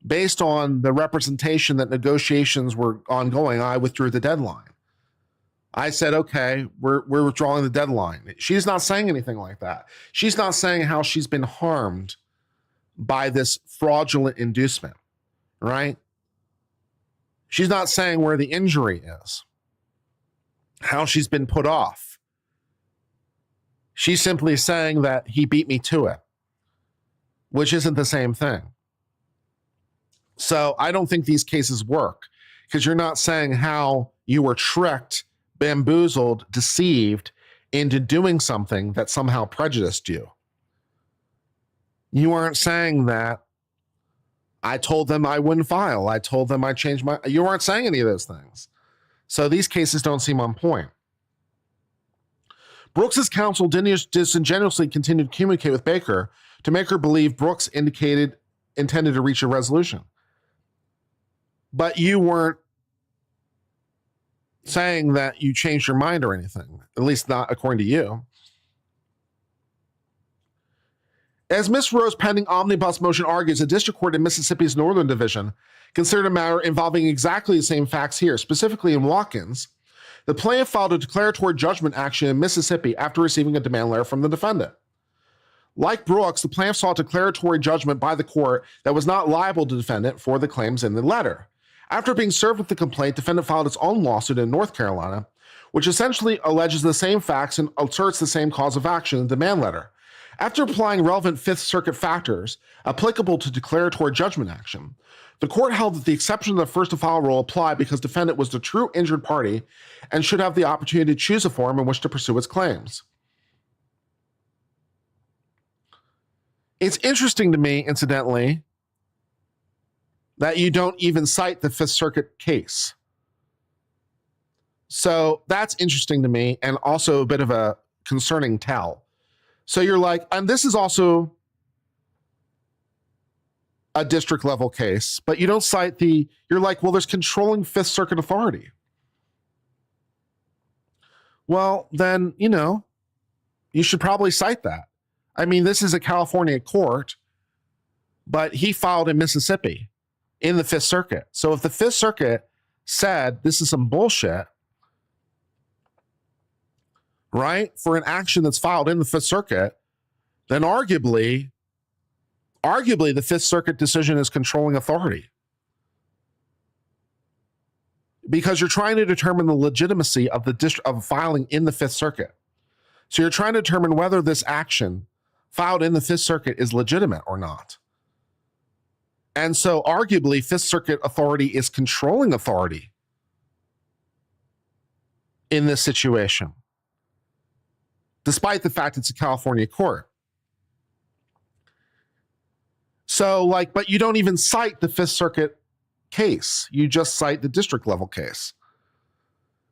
based on the representation that negotiations were ongoing, I withdrew the deadline. I said, okay, we're withdrawing the deadline. She's not saying anything like that. She's not saying how she's been harmed by this fraudulent inducement, right? She's not saying where the injury is, how she's been put off. She's simply saying that he beat me to it, which isn't the same thing. So I don't think these cases work, because you're not saying how you were tricked, bamboozled, deceived into doing something that somehow prejudiced you. You aren't saying that I told them I wouldn't file. I told them I changed my... You aren't saying any of those things. So these cases don't seem on point. Brooks's counsel disingenuously continued to communicate with Baker to make her believe Brooks intended to reach a resolution. But you weren't saying that you changed your mind or anything, at least not according to you. As Ms. Rowe's pending omnibus motion argues, a district court in Mississippi's Northern Division considered a matter involving exactly the same facts here. Specifically in Watkins, the plaintiff filed a declaratory judgment action in Mississippi after receiving a demand letter from the defendant. Like Brooks, the plaintiff sought declaratory judgment by the court that was not liable to the defendant for the claims in the letter. After being served with the complaint, the defendant filed its own lawsuit in North Carolina, which essentially alleges the same facts and asserts the same cause of action in the demand letter. After applying relevant Fifth Circuit factors applicable to declaratory judgment action, the court held that the exception to the first to file rule applied because defendant was the true injured party and should have the opportunity to choose a forum in which to pursue its claims. It's interesting to me, incidentally, that you don't even cite the Fifth Circuit case. So that's interesting to me and also a bit of a concerning tell. So you're like, and this is also a district level case, but you don't cite you're like, well, there's controlling Fifth Circuit authority. Well, then, you should probably cite that. I mean, this is a California court, but he filed in Mississippi in the Fifth Circuit. So if the Fifth Circuit said this is some bullshit, right, for an action that's filed in the Fifth Circuit, then arguably the Fifth Circuit decision is controlling authority. Because you're trying to determine the legitimacy of of filing in the Fifth Circuit. So you're trying to determine whether this action filed in the Fifth Circuit is legitimate or not. And so arguably Fifth Circuit authority is controlling authority in this situation, despite the fact it's a California court. So but you don't even cite the Fifth Circuit case. You just cite the district level case,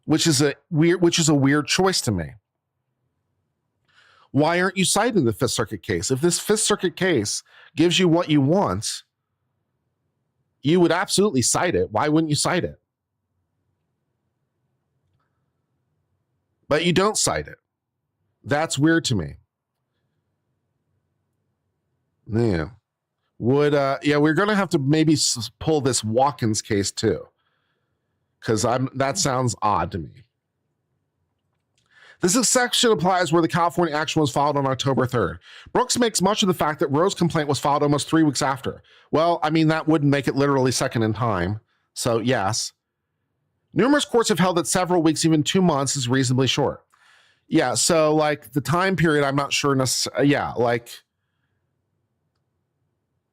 which is a weird choice to me. Why aren't you citing the Fifth Circuit case? If this Fifth Circuit case gives you what you want, you would absolutely cite it. Why wouldn't you cite it? But you don't cite it. That's weird to me. Yeah. We're going to have to maybe pull this Watkins case too, because that sounds odd to me. This exception applies where the California action was filed on October 3rd. Brooks makes much of the fact that Rowe's complaint was filed almost 3 weeks after. Well, I mean, that wouldn't make it literally second in time. So yes. Numerous courts have held that several weeks, even 2 months, is reasonably short. Yeah, so the time period, I'm not sure necessarily. Yeah,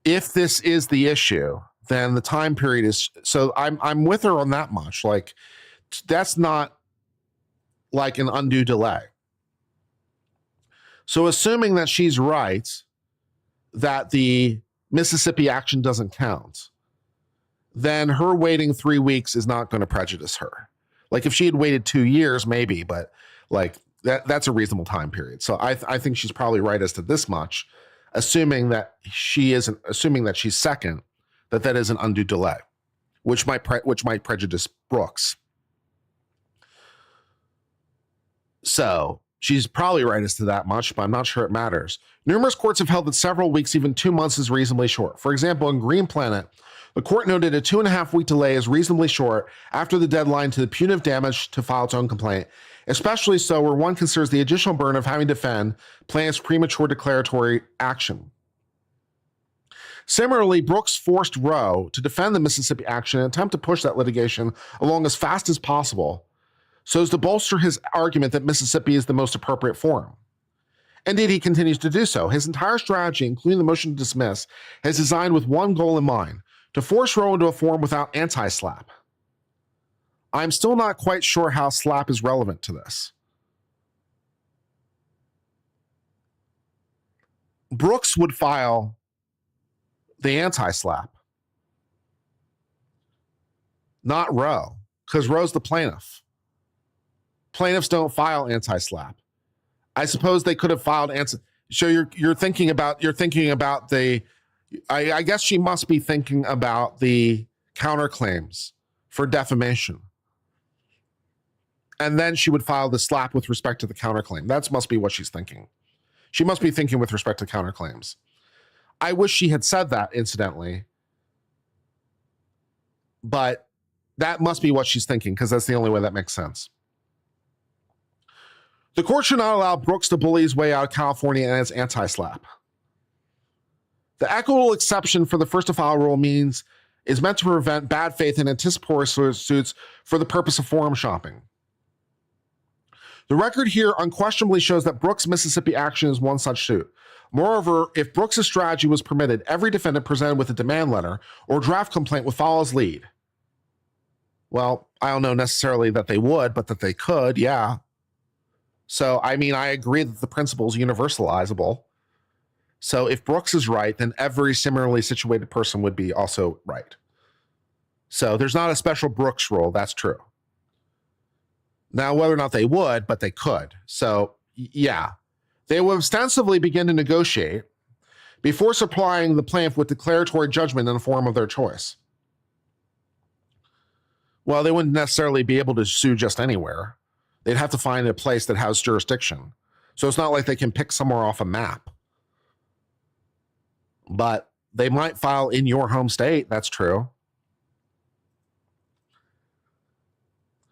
if this is the issue, then the time period is, so I'm with her on that much. That's not an undue delay. So assuming that she's right, that the Mississippi action doesn't count, then her waiting 3 weeks is not going to prejudice her. If she had waited 2 years, maybe, but that's a reasonable time period. So I think she's probably right as to this much, assuming that she's second, that is an undue delay, which might prejudice Brooks. So she's probably right as to that much, but I'm not sure it matters. Numerous courts have held that several weeks, even 2 months, is reasonably short. For example, in Green Planet, the court noted a 2.5-week delay is reasonably short after the deadline to the punitive damage to file its own complaint, especially so where one considers the additional burden of having to defend plaintiff's premature declaratory action. Similarly, Brooks forced Rowe to defend the Mississippi action and attempt to push that litigation along as fast as possible, so as to bolster his argument that Mississippi is the most appropriate forum. Indeed, he continues to do so. His entire strategy, including the motion to dismiss, is designed with one goal in mind: to force Rowe into a forum without anti-SLAPP. I'm still not quite sure how SLAPP is relevant to this. Brooks would file the anti-SLAPP, not Rowe, because Rowe's the plaintiff. Plaintiffs don't file anti-SLAPP. I suppose they could have filed answer. So you're thinking about the. I guess she must be thinking about the counterclaims for defamation, and then she would file the slap with respect to the counterclaim. That must be what she's thinking. She must be thinking with respect to counterclaims. I wish she had said that, incidentally, but that must be what she's thinking because that's the only way that makes sense. The court should not allow Brooks to bully his way out of California and its anti-slap. The equitable exception for the first to file rule is meant to prevent bad faith and anticipatory suits for the purpose of forum shopping. The record here unquestionably shows that Brooks' Mississippi action is one such suit. Moreover, if Brooks' strategy was permitted, every defendant presented with a demand letter or draft complaint would follow his lead. Well, I don't know necessarily that they would, but that they could, yeah. So, I mean, I agree that the principle is universalizable. So if Brooks is right, then every similarly situated person would be also right. So there's not a special Brooks rule, that's true. Now, whether or not they would, but they could. So, yeah. They will ostensibly begin to negotiate before supplying the plaintiff with declaratory judgment in the form of their choice. Well, they wouldn't necessarily be able to sue just anywhere. They'd have to find a place that has jurisdiction. So it's not like they can pick somewhere off a map. But they might file in your home state, that's true.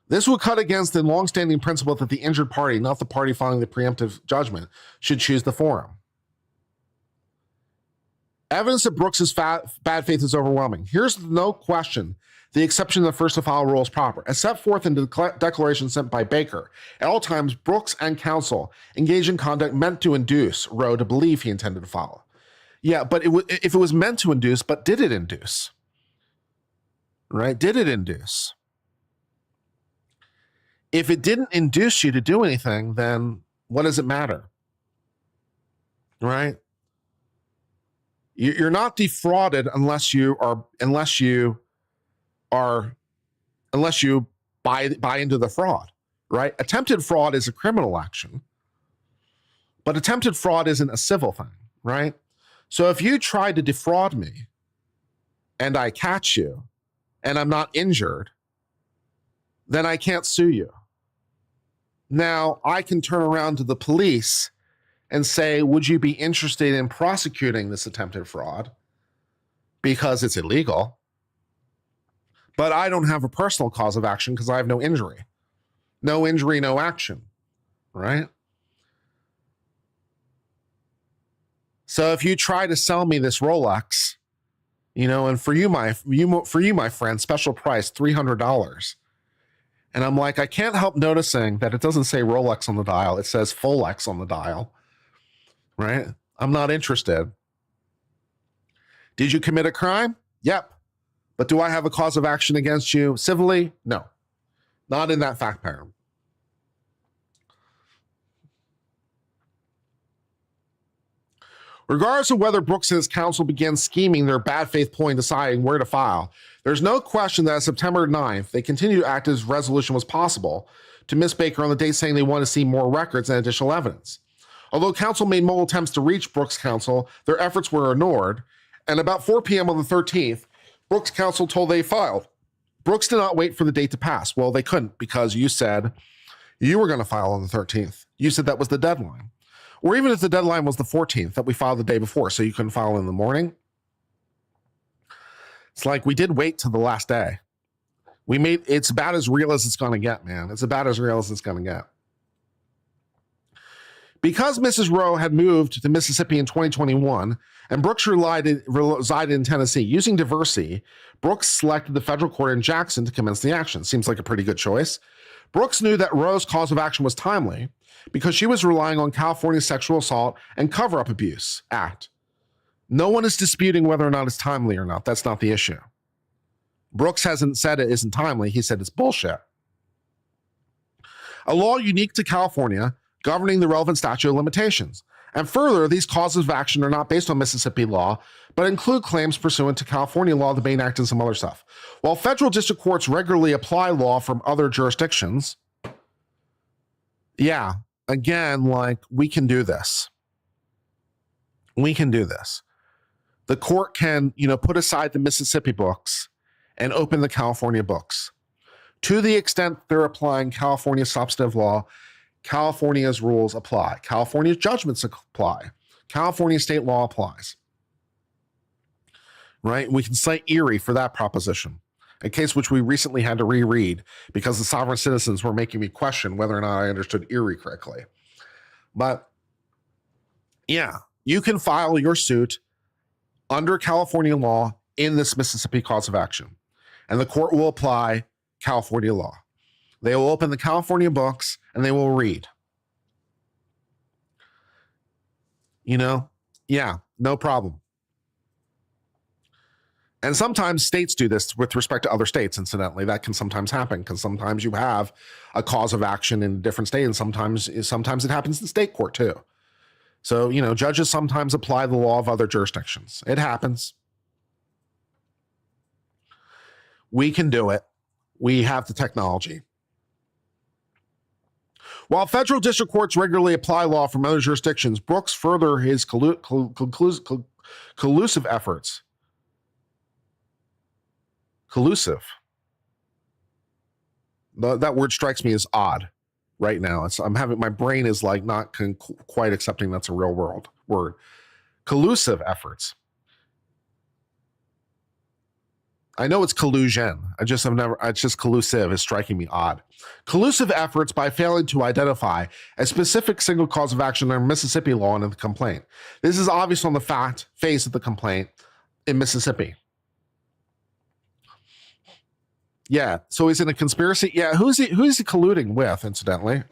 This would cut against the longstanding principle that the injured party, not the party filing the preemptive judgment, should choose the forum. Evidence that Brooks' bad faith is overwhelming. Here's no question. The exception to the first to file rule is proper. As set forth in the declaration sent by Baker, at all times, Brooks and counsel engaged in conduct meant to induce Rowe to believe he intended to file. Yeah, but if it was meant to induce, but did it induce? Right? Did it induce? If it didn't induce you to do anything, then what does it matter? Right? You're not defrauded unless you buy into the fraud, right? Attempted fraud is a criminal action, but attempted fraud isn't a civil thing, right? So if you try to defraud me and I catch you and I'm not injured, then I can't sue you. Now, I can turn around to the police and say, would you be interested in prosecuting this attempted fraud? Because it's illegal. But I don't have a personal cause of action because I have no injury. No injury, no action, right? So if you try to sell me this Rolex, and for you, my friend, special price, $300. And I'm like, I can't help noticing that it doesn't say Rolex on the dial. It says Folex on the dial, right? I'm not interested. Did you commit a crime? Yep. But do I have a cause of action against you civilly? No, not in that fact pattern. Regardless of whether Brooks and his counsel began scheming their bad faith ploy in deciding where to file, there's no question that on September 9th, they continued to act as resolution was possible to Miss Baker on the date, saying they want to see more records and additional evidence. Although counsel made multiple attempts to reach Brooks' counsel, their efforts were ignored, and about 4 p.m. on the 13th, Brooks' counsel told they filed. Brooks did not wait for the date to pass. Well, they couldn't because you said you were going to file on the 13th. You said that was the deadline. Or even if the deadline was the 14th, that we filed the day before, so you couldn't file in the morning. It's like we did wait till the last day. It's about as real as it's going to get, man. It's about as real as it's going to get. Because Mrs. Rowe had moved to Mississippi in 2021 and Brooks resided in Tennessee, using diversity, Brooks selected the federal court in Jackson to commence the action. Seems like a pretty good choice. Brooks knew that Rowe's cause of action was timely because she was relying on California's Sexual Assault and Cover-Up Abuse Act. No one is disputing whether or not it's timely or not. That's not the issue. Brooks hasn't said it isn't timely. He said it's bullshit. A law unique to California governing the relevant statute of limitations. And further, these causes of action are not based on Mississippi law, but include claims pursuant to California law, the Bain Act, and some other stuff. While federal district courts regularly apply law from other jurisdictions, again, like, we can do this. We can do this. The court can, put aside the Mississippi books and open the California books. To the extent they're applying California substantive law, California's rules apply. California's judgments apply. California state law applies. Right? We can cite Erie for that proposition, a case which we recently had to reread because the sovereign citizens were making me question whether or not I understood Erie correctly. But yeah, you can file your suit under California law in this Mississippi cause of action, and the court will apply California law. They will open the California books and they will read. Yeah, no problem. And sometimes states do this with respect to other states, incidentally. That can sometimes happen because sometimes you have a cause of action in a different state, and sometimes it happens in state court too. So, judges sometimes apply the law of other jurisdictions. It happens. We can do it. We have the technology. While federal district courts regularly apply law from other jurisdictions, Brooks further his collusive efforts. Collusive. That word strikes me as odd right now. My brain is like not quite accepting that's a real world word. Collusive efforts. I know it's collusion. It's just collusive is striking me odd. Collusive efforts by failing to identify a specific single cause of action under Mississippi law in the complaint. This is obvious on the face of the complaint in Mississippi. Yeah, so he's in a conspiracy. Yeah, who's he colluding with, incidentally?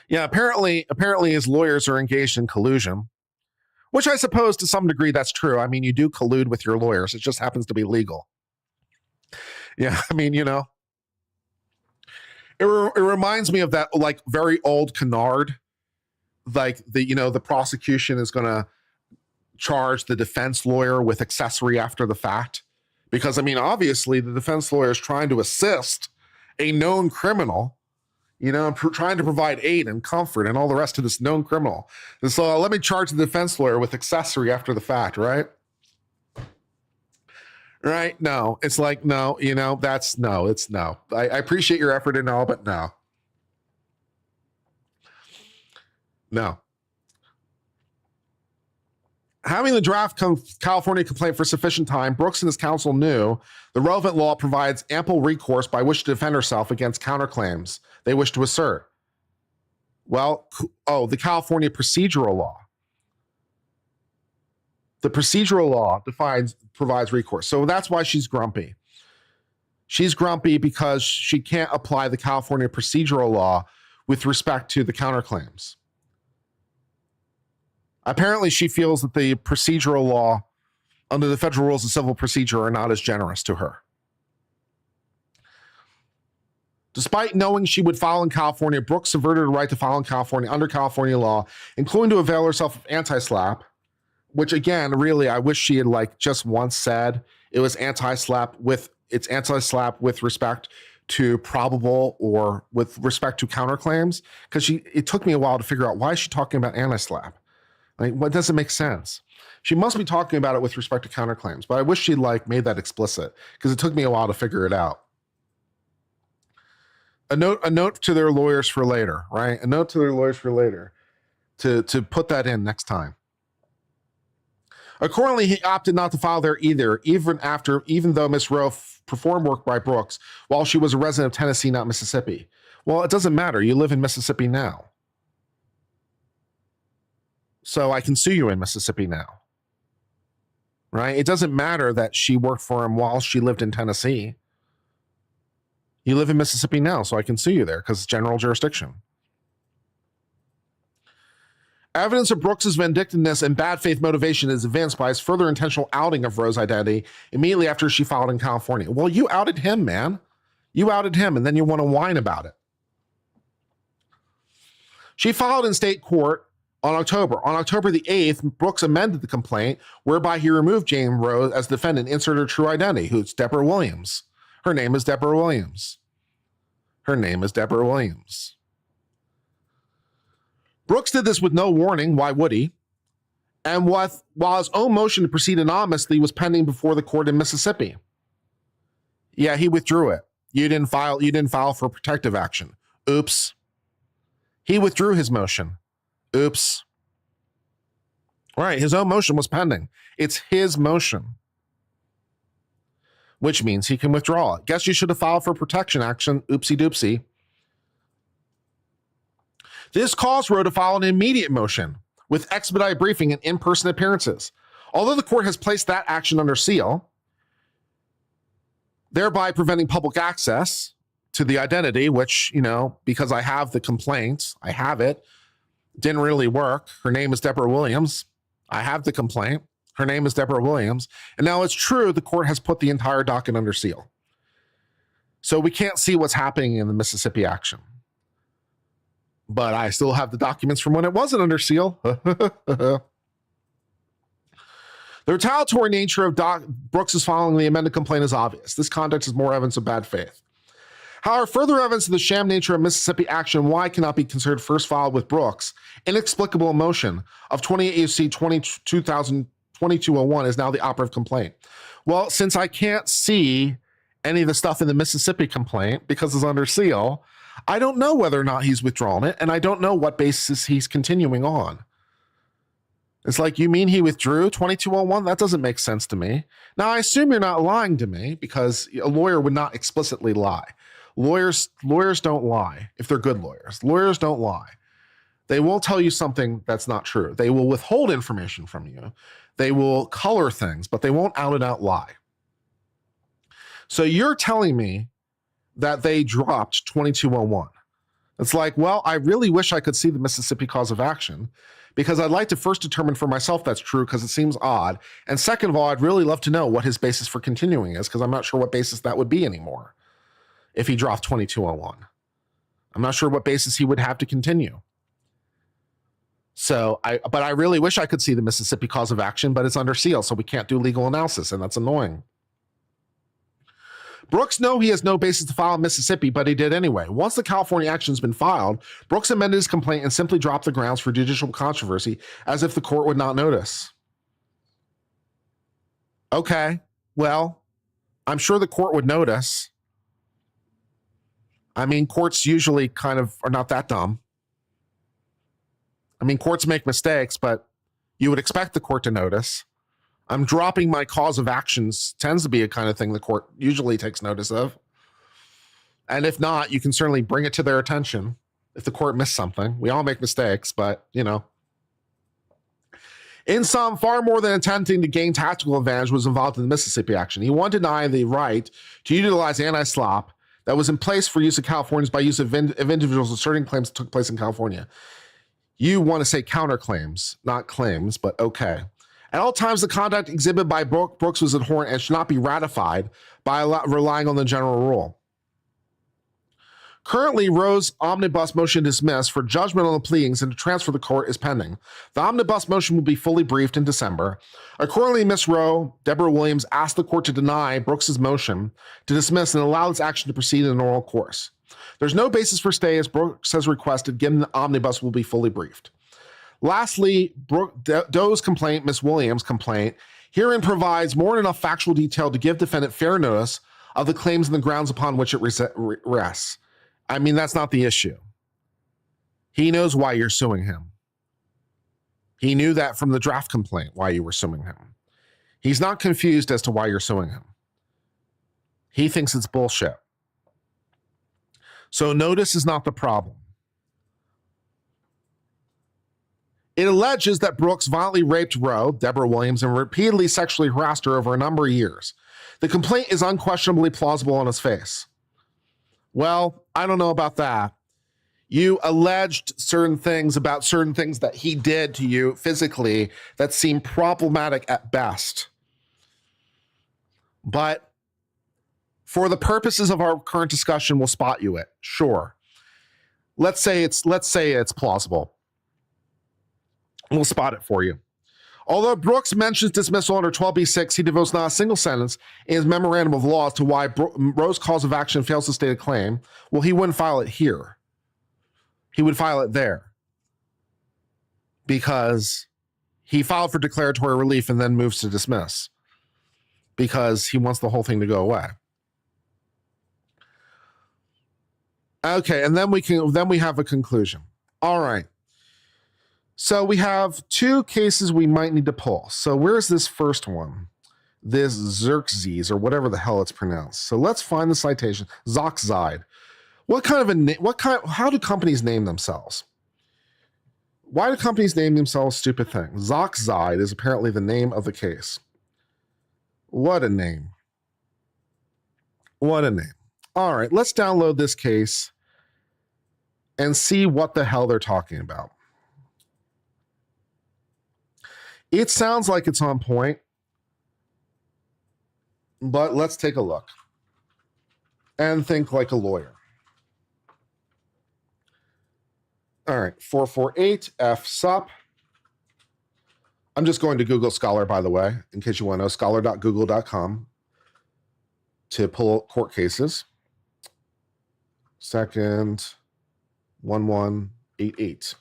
Yeah, apparently his lawyers are engaged in collusion, which I suppose to some degree that's true. I mean, you do collude with your lawyers. It just happens to be legal. Yeah, I mean, it reminds me of that like very old canard, like the prosecution is going to charge the defense lawyer with accessory after the fact, because obviously the defense lawyer is trying to assist a known criminal, trying to provide aid and comfort and all the rest to this known criminal. And so let me charge the defense lawyer with accessory after the fact, right? Right? No, it's like, no, it's no. I appreciate your effort and all, but no. No. Having the draft California complaint for sufficient time, Brooks and his counsel knew the relevant law provides ample recourse by which to defend herself against counterclaims they wish to assert. Well, the California procedural law. The procedural law provides recourse. So that's why she's grumpy. She's grumpy because she can't apply the California procedural law with respect to the counterclaims. Apparently, she feels that the procedural law under the federal rules of civil procedure are not as generous to her. Despite knowing she would file in California, Brooks subverted her right to file in California under California law, including to avail herself of anti-SLAPP, which again, really, I wish she had just once said it was anti-SLAPP with respect to probable or with respect to counterclaims, because it took me a while to figure out why is she talking about anti-SLAPP. Like, what doesn't make sense? She must be talking about it with respect to counterclaims, but I wish she'd made that explicit because it took me a while to figure it out. A note to their lawyers for later, right? A note to their lawyers for later to put that in next time. Accordingly, he opted not to file there either, even though Miss Rowe performed work by Brooks while she was a resident of Tennessee, not Mississippi. Well, it doesn't matter. You live in Mississippi now. So I can sue you in Mississippi now, right? It doesn't matter that she worked for him while she lived in Tennessee. You live in Mississippi now, so I can sue you there because it's general jurisdiction. Evidence of Brooks's vindictiveness and bad faith motivation is evinced by his further intentional outing of Rowe's identity immediately after she filed in California. Well, you outed him, man. You outed him, and then you want to whine about it. She filed in state court on October the 8th, Brooks amended the complaint, whereby he removed Jane Rowe as defendant, inserted her true identity, who's Debra Williams. Her name is Debra Williams. Her name is Debra Williams. Brooks did this with no warning. Why would he? And while his own motion to proceed anonymously was pending before the court in Mississippi. Yeah, he withdrew it. You didn't file for protective action. Oops. He withdrew his motion. Oops. Right, his own motion was pending. It's his motion, which means he can withdraw it. Guess you should have filed for protection action. Oopsie doopsie. This caused Roe to file an immediate motion with expedited briefing and in-person appearances. Although the court has placed that action under seal, thereby preventing public access to the identity, which, because I have the complaint, I have it, didn't really work. Her name is Debra Williams. I have the complaint. Her name is Debra Williams. And now it's true, the court has put the entire docket under seal. So we can't see what's happening in the Mississippi action. But I still have the documents from when it wasn't under seal. The retaliatory nature of Brooks' filing the amended complaint is obvious. This conduct is more evidence of bad faith. However, further evidence of the sham nature of Mississippi action, why cannot be considered first filed with Brooks, inexplicable motion of 28 U.C. 2201 is now the operative complaint. Well, since I can't see any of the stuff in the Mississippi complaint because it's under seal, I don't know whether or not he's withdrawn it, and I don't know what basis he's continuing on. It's like, you mean he withdrew 2201? That doesn't make sense to me. Now, I assume you're not lying to me because a lawyer would not explicitly lie. Lawyers don't lie if they're good lawyers. Lawyers don't lie. They won't tell you something that's not true. They will withhold information from you. They will color things, but they won't out and out lie. So you're telling me that they dropped 2201. It's like, well, I really wish I could see the Mississippi cause of action because I'd like to first determine for myself that's true because it seems odd. And second of all, I'd really love to know what his basis for continuing is because I'm not sure what basis that would be anymore if he dropped 2201. I'm not sure what basis he would have to continue. But I really wish I could see the Mississippi cause of action, but it's under seal, so we can't do legal analysis, and that's annoying. Brooks knows he has no basis to file in Mississippi, but he did anyway. Once the California action has been filed, Brooks amended his complaint and simply dropped the grounds for judicial controversy as if the court would not notice. Okay, well, I'm sure the court would notice. I mean, courts usually kind of are not that dumb. I mean, courts make mistakes, but you would expect the court to notice. I'm dropping my cause of actions tends to be a kind of thing the court usually takes notice of. And if not, you can certainly bring it to their attention if the court missed something. We all make mistakes, but, In sum, far more than attempting to gain tactical advantage was involved in the Mississippi action. He wanted to deny the right to utilize anti-slop that was in place for use of Californians by use of individuals asserting claims that took place in California. You want to say counterclaims, not claims, but okay. At all times, the conduct exhibited by Brooks was abhorrent and should not be ratified by relying on the general rule. Currently, Roe's omnibus motion to dismiss for judgment on the pleadings and to transfer the court is pending. The omnibus motion will be fully briefed in December. Accordingly, Ms. Roe, Debra Williams, asked the court to deny Brooks's motion to dismiss and allow this action to proceed in a normal course. There's no basis for stay as Brooks has requested, given the omnibus will be fully briefed. Lastly, Doe's complaint, Ms. Williams' complaint, herein provides more than enough factual detail to give defendant fair notice of the claims and the grounds upon which it rests. I mean, that's not the issue. He knows why you're suing him. He knew that from the draft complaint, why you were suing him. He's not confused as to why you're suing him. He thinks it's bullshit. So notice is not the problem. It alleges that Brooks violently raped Roe, Debra Williams, and repeatedly sexually harassed her over a number of years. The complaint is unquestionably plausible on its face. Well, I don't know about that. You alleged certain things about certain things that he did to you physically that seem problematic at best. But for the purposes of our current discussion, we'll spot you it. Sure. Let's say it's plausible. We'll spot it for you. Although Brooks mentions dismissal under 12b6, he devotes not a single sentence in his memorandum of law as to why Rowe's cause of action fails to state a claim. Well, he wouldn't file it here. He would file it there because he filed for declaratory relief and then moves to dismiss because he wants the whole thing to go away. Okay, and then we have a conclusion. All right. So we have two cases we might need to pull. So where's this first one? This Xerxes, or whatever the hell it's pronounced. So let's find the citation. Zoxide. How do companies name themselves? Why do companies name themselves stupid things? Zoxide is apparently the name of the case. What a name. What a name. All right, let's download this case and see what the hell they're talking about. It sounds like it's on point, but let's take a look and think like a lawyer. All right, 448 F sup. I'm just going to Google Scholar, by the way, in case you want to know, scholar.google.com to pull court cases. Second, 1188.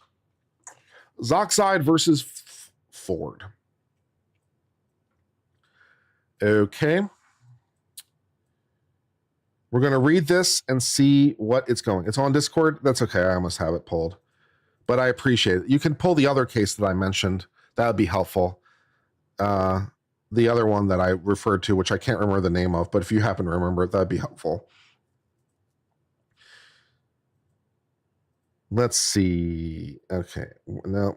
Zoxide versus Ford. Okay. We're going to read this and see what it's going. It's on Discord. That's okay. I almost have it pulled, but I appreciate it. You can pull the other case that I mentioned. That would be helpful. The other one that I referred to, which I can't remember the name of, but if you happen to remember it, that'd be helpful. Let's see. Okay. No.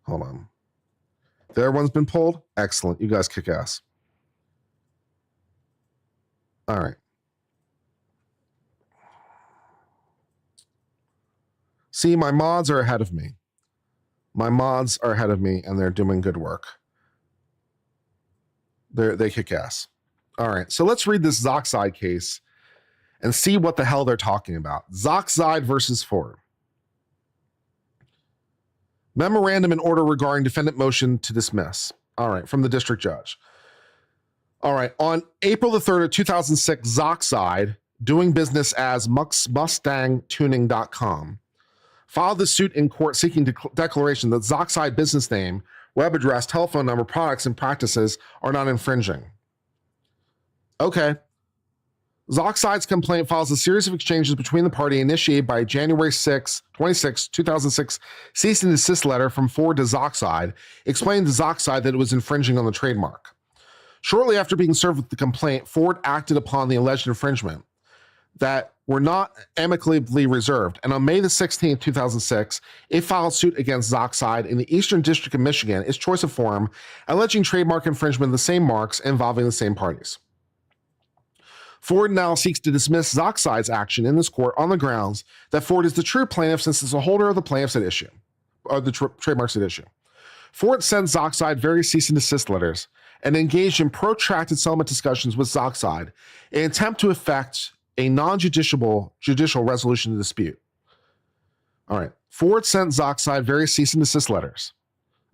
Hold on. The other one's been pulled? Excellent. You guys kick ass. All right. See, my mods are ahead of me. And they're doing good work. They kick ass. All right. So let's read this Zoxide case and see what the hell they're talking about. Zoxide versus Ford. Memorandum in order regarding defendant motion to dismiss. All right, from the district judge. All right, on April the 3rd of 2006, Zoxide, doing business as mustangtuning.com, filed the suit in court seeking declaration that Zoxide business name, web address, telephone number, products, and practices are not infringing. Okay. Zoxide's complaint files a series of exchanges between the party initiated by January 26, 2006 cease and desist letter from Ford to Zoxide, explaining to Zoxide that it was infringing on the trademark. Shortly after being served with the complaint, Ford acted upon the alleged infringement that were not amicably reserved, and on May the 16th, 2006, it filed suit against Zoxide in the Eastern District of Michigan, its choice of forum, alleging trademark infringement of the same marks involving the same parties. Ford now seeks to dismiss Zoxide's action in this court on the grounds that Ford is the true plaintiff since it's a holder of the plaintiffs at issue, or the trademarks at issue. Ford sent Zoxide various cease and desist letters and engaged in protracted settlement discussions with Zoxide in an attempt to effect a non-judicial resolution of the dispute. All right. Ford sent Zoxide various cease and desist letters.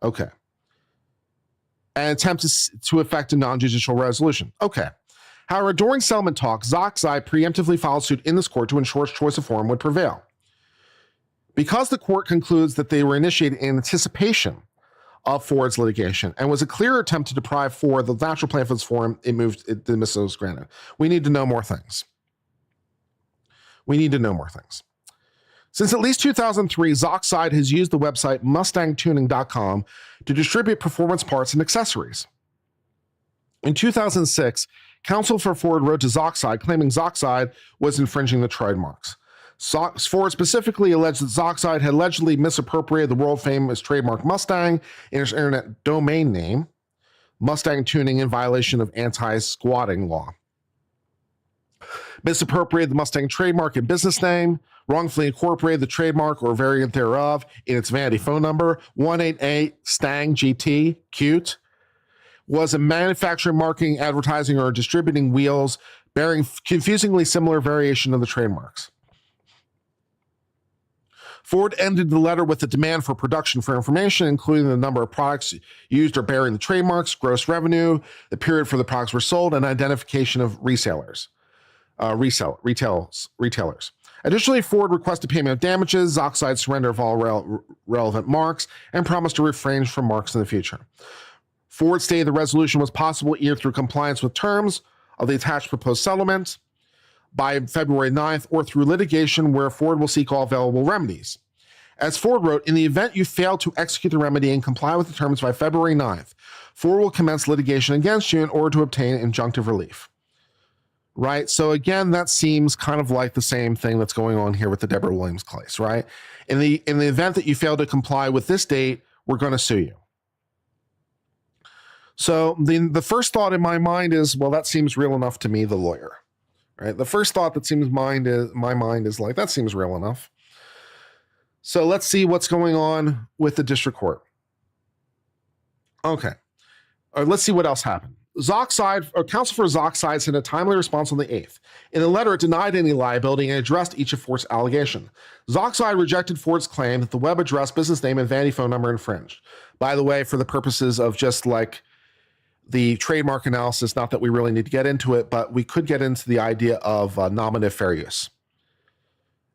Okay. An attempt to effect a non-judicial resolution. Okay. However, during settlement talks, Zoxide preemptively filed suit in this court to ensure its choice of forum would prevail. Because the court concludes that they were initiated in anticipation of Ford's litigation and was a clear attempt to deprive Ford the natural plaintiff's forum, the dismissal was granted. We need to know more things. Since at least 2003, Zoxide has used the website mustangtuning.com to distribute performance parts and accessories. In 2006, counsel for Ford wrote to Zoxide claiming Zoxide was infringing the trademarks. Ford specifically alleged that Zoxide had allegedly misappropriated the world-famous trademark Mustang in its internet domain name, Mustang Tuning, in violation of anti-squatting law. Misappropriated the Mustang trademark and business name, wrongfully incorporated the trademark or variant thereof in its vanity phone number, 188-STANG-GT, cute, was a manufacturing, marketing, advertising, or distributing wheels bearing confusingly similar variation of the trademarks. Ford ended the letter with a demand for production for information, including the number of products used or bearing the trademarks, gross revenue, the period for the products were sold, and identification of retailers. Additionally, Ford requested payment of damages, Zoxide surrender of all relevant marks, and promised to refrain from marks in the future. Ford stated the resolution was possible either through compliance with terms of the attached proposed settlement by February 9th or through litigation where Ford will seek all available remedies. As Ford wrote, in the event you fail to execute the remedy and comply with the terms by February 9th, Ford will commence litigation against you in order to obtain injunctive relief. Right? So again, that seems kind of like the same thing that's going on here with the Debra Williams case, right? In the event that you fail to comply with this date, we're going to sue you. So the first thought in my mind is, well, that seems real enough to me, the lawyer. Right? The first thought that seems my mind is like, that seems real enough. So let's see what's going on with the district court. Okay. Let's see what else happened. Counsel for Zoxide sent a timely response on the 8th. In the letter, it denied any liability and addressed each of Ford's allegations. Zoxide rejected Ford's claim that the web address, business name, and vanity phone number infringed. By the way, for the purposes of just like the trademark analysis, not that we really need to get into it, but we could get into the idea of nominative fair use.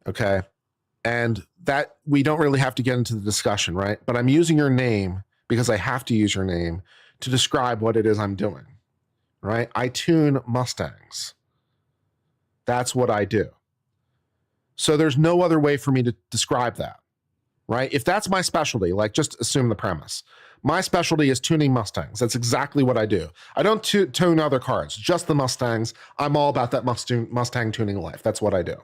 Okay. And that we don't really have to get into the discussion, right? But I'm using your name because I have to use your name to describe what it is I'm doing, right? I tune Mustangs. That's what I do. So there's no other way for me to describe that, right? If that's my specialty, like just assume the premise. My specialty is tuning Mustangs. That's exactly what I do. I don't tune other cars, just the Mustangs. I'm all about that Mustang tuning life. That's what I do,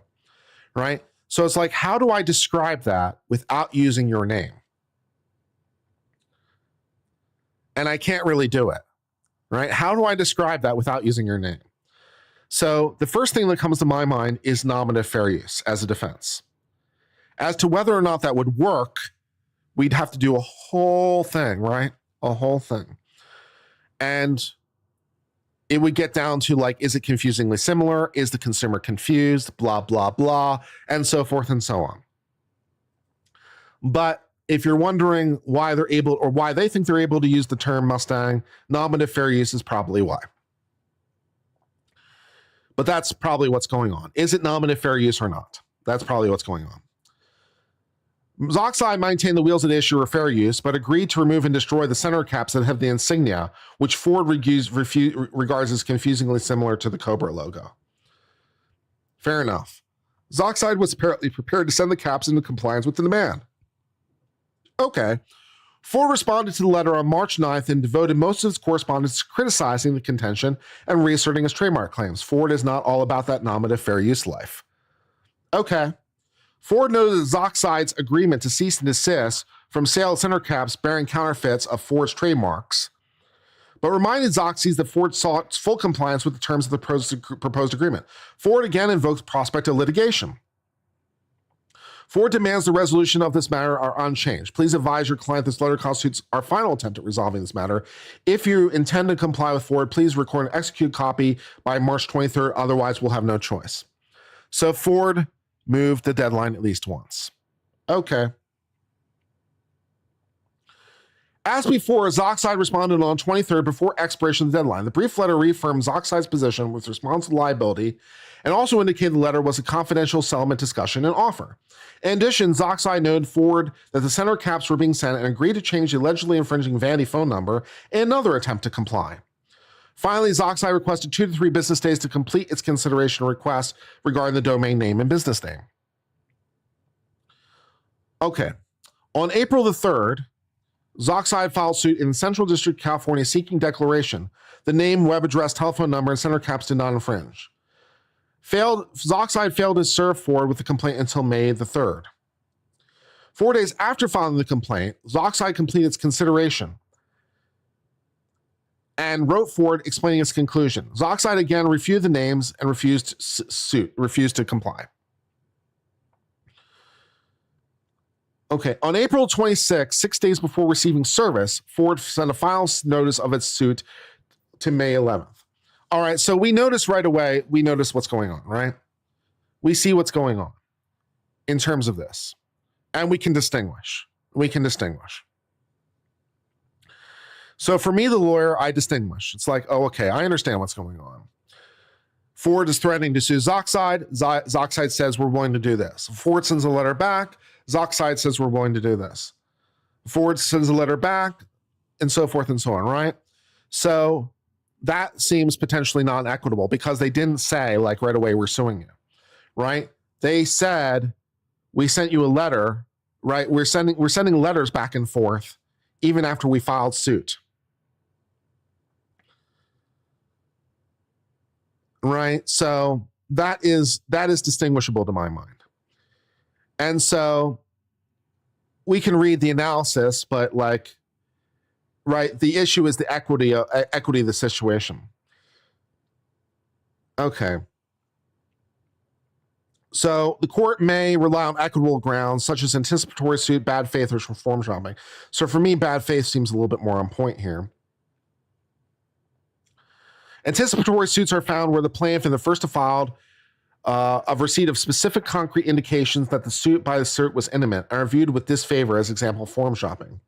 right? So it's like, how do I describe that without using your name? And I can't really do it, right? How do I describe that without using your name? So the first thing that comes to my mind is nominative fair use as a defense. As to whether or not that would work, we'd have to do a whole thing, right? A whole thing. And it would get down to like, is it confusingly similar? Is the consumer confused? Blah, blah, blah, and so forth and so on. But if you're wondering why they're able or why they think they're able to use the term Mustang, nominative fair use is probably why. But that's probably what's going on. Is it nominative fair use or not? That's probably what's going on. Zoxide maintained the wheels at issue are fair use, but agreed to remove and destroy the center caps that have the insignia, which Ford regards as confusingly similar to the Cobra logo. Fair enough. Zoxide was apparently prepared to send the caps into compliance with the demand. Okay. Ford responded to the letter on March 9th and devoted most of its correspondence to criticizing the contention and reasserting his trademark claims. Ford is not all about that nominative fair use life. Okay. Ford noted Zoxide's agreement to cease and desist from sale of center caps bearing counterfeits of Ford's trademarks, but reminded Zoxides that Ford sought full compliance with the terms of the proposed agreement. Ford again invoked prospect of litigation. Ford demands the resolution of this matter are unchanged. Please advise your client this letter constitutes our final attempt at resolving this matter. If you intend to comply with Ford, please record an executed copy by March 23rd. Otherwise, we'll have no choice. So Ford moved the deadline at least once. Okay. As before, Zoxide responded on 23rd before expiration of the deadline. The brief letter reaffirmed Zoxide's position with response to liability and also indicated the letter was a confidential settlement discussion and offer. In addition, Zoxide noted Ford that the center caps were being sent and agreed to change the allegedly infringing vanity phone number in another attempt to comply. Finally, Zoxide requested 2 to 3 business days to complete its consideration request regarding the domain name and business name. Okay. On April the 3rd, Zoxide filed suit in the Central District of California seeking declaration. The name, web address, telephone number, and center caps did not infringe. Zoxide failed to serve Ford with the complaint until May the 3rd. 4 days after filing the complaint, Zoxide completed its consideration and wrote Ford explaining its conclusion. Zoxide again refuted the names and refused to comply. Okay, on April 26, 6 days before receiving service, Ford sent a final notice of its suit to May 11th. All right, so we notice right away, what's going on, right? We see what's going on in terms of this. And we can distinguish. We can distinguish. So for me, the lawyer, I distinguish. It's like, oh, okay, I understand what's going on. Ford is threatening to sue Zoxide. Zoxide says we're willing to do this. Ford sends a letter back. Zoxide says we're willing to do this. Ford sends a letter back, and so forth and so on, right? So that seems potentially non-equitable because they didn't say, like, right away, we're suing you, right? They said, we sent you a letter, right? We're sending letters back and forth even after we filed suit. Right? So that is distinguishable to my mind. And so we can read the analysis, but like, right, the issue is the equity of the situation. Okay. So the court may rely on equitable grounds such as anticipatory suit, bad faith, or form shopping. So for me, bad faith seems a little bit more on point here. Anticipatory suits are found where the plaintiff in the first filed of receipt of specific concrete indications that the suit by the cert was intimate are viewed with disfavor, as example, form shopping.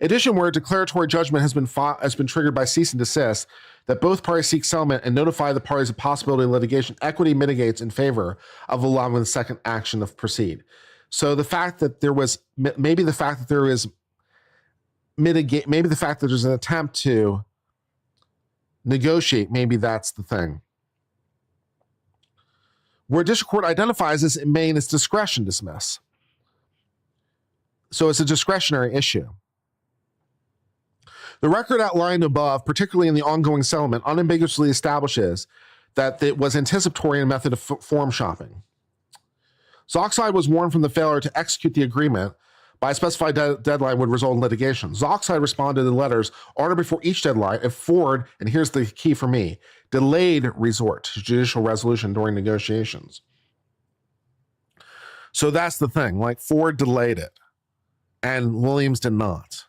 In addition, where a declaratory judgment has been triggered by cease and desist, that both parties seek settlement and notify the parties of possibility of litigation, equity mitigates in favor of allowing the second action to proceed. So the fact that there was maybe the fact that there's an attempt to negotiate, maybe that's the thing. Where district court identifies this, it may in its discretion dismiss. So it's a discretionary issue. The record outlined above, particularly in the ongoing settlement, unambiguously establishes that it was anticipatory in method of form shopping. Zoxide was warned from the failure to execute the agreement by a specified deadline would result in litigation. Zoxide responded in letters on or before each deadline if Ford, and here's the key for me, delayed resort to judicial resolution during negotiations. So that's the thing, like Ford delayed it and Williams did not.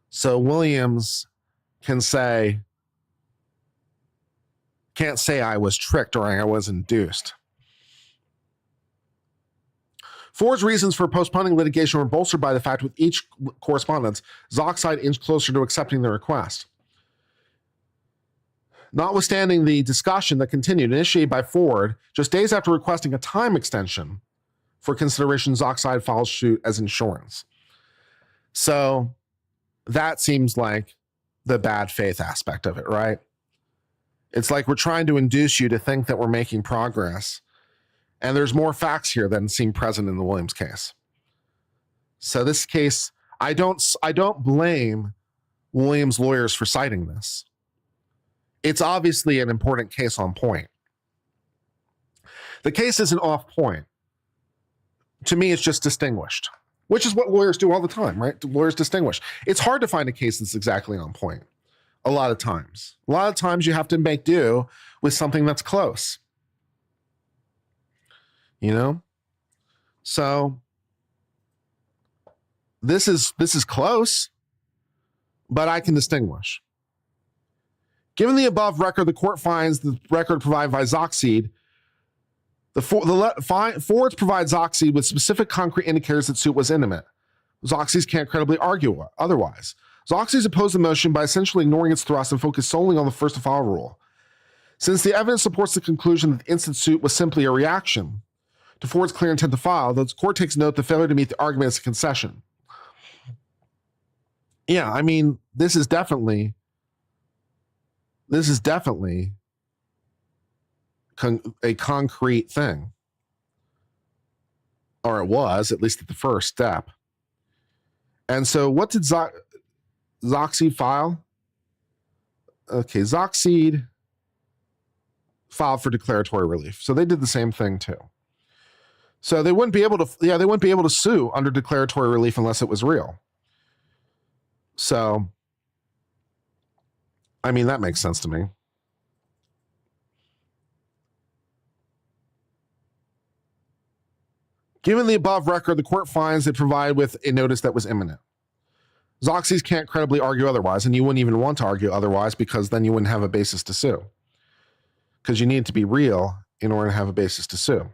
So Williams can't say I was tricked or I was induced. Ford's reasons for postponing litigation were bolstered by the fact with each correspondence, Zoxide inched closer to accepting the request. Notwithstanding the discussion that continued, initiated by Ford, just days after requesting a time extension for consideration, Zoxide files suit as insurance. So that seems like the bad faith aspect of it, right? It's like we're trying to induce you to think that we're making progress. And there's more facts here than seem present in the Williams case. So this case, I don't blame Williams' lawyers for citing this. It's obviously an important case on point. The case isn't off point. To me, it's just distinguished, which is what lawyers do all the time, right? Lawyers distinguish. It's hard to find a case that's exactly on point a lot of times. A lot of times you have to make do with something that's close. You know? So this is close, but I can distinguish. Given the above record, the court finds the record provided by Zoxide, Fords provide Zoxide with specific concrete indicators that suit was intimate. Zoxide can't credibly argue otherwise. Zoxide opposed the motion by essentially ignoring its thrust and focused solely on the first to file rule. Since the evidence supports the conclusion that the instant suit was simply a reaction to Ford's clear intent to file, the court takes note the failure to meet the argument is a concession. Yeah, I mean, this is definitely a concrete thing. Or it was, at least at the first step. And so what did Zoxide file? Okay, Zoxide filed for declaratory relief. So they did the same thing too. So they wouldn't be able to sue under declaratory relief unless it was real. So, I mean, that makes sense to me. Given the above record, the court finds it provided with a notice that was imminent. Zoxide can't credibly argue otherwise, and you wouldn't even want to argue otherwise because then you wouldn't have a basis to sue. Because you need to be real in order to have a basis to sue.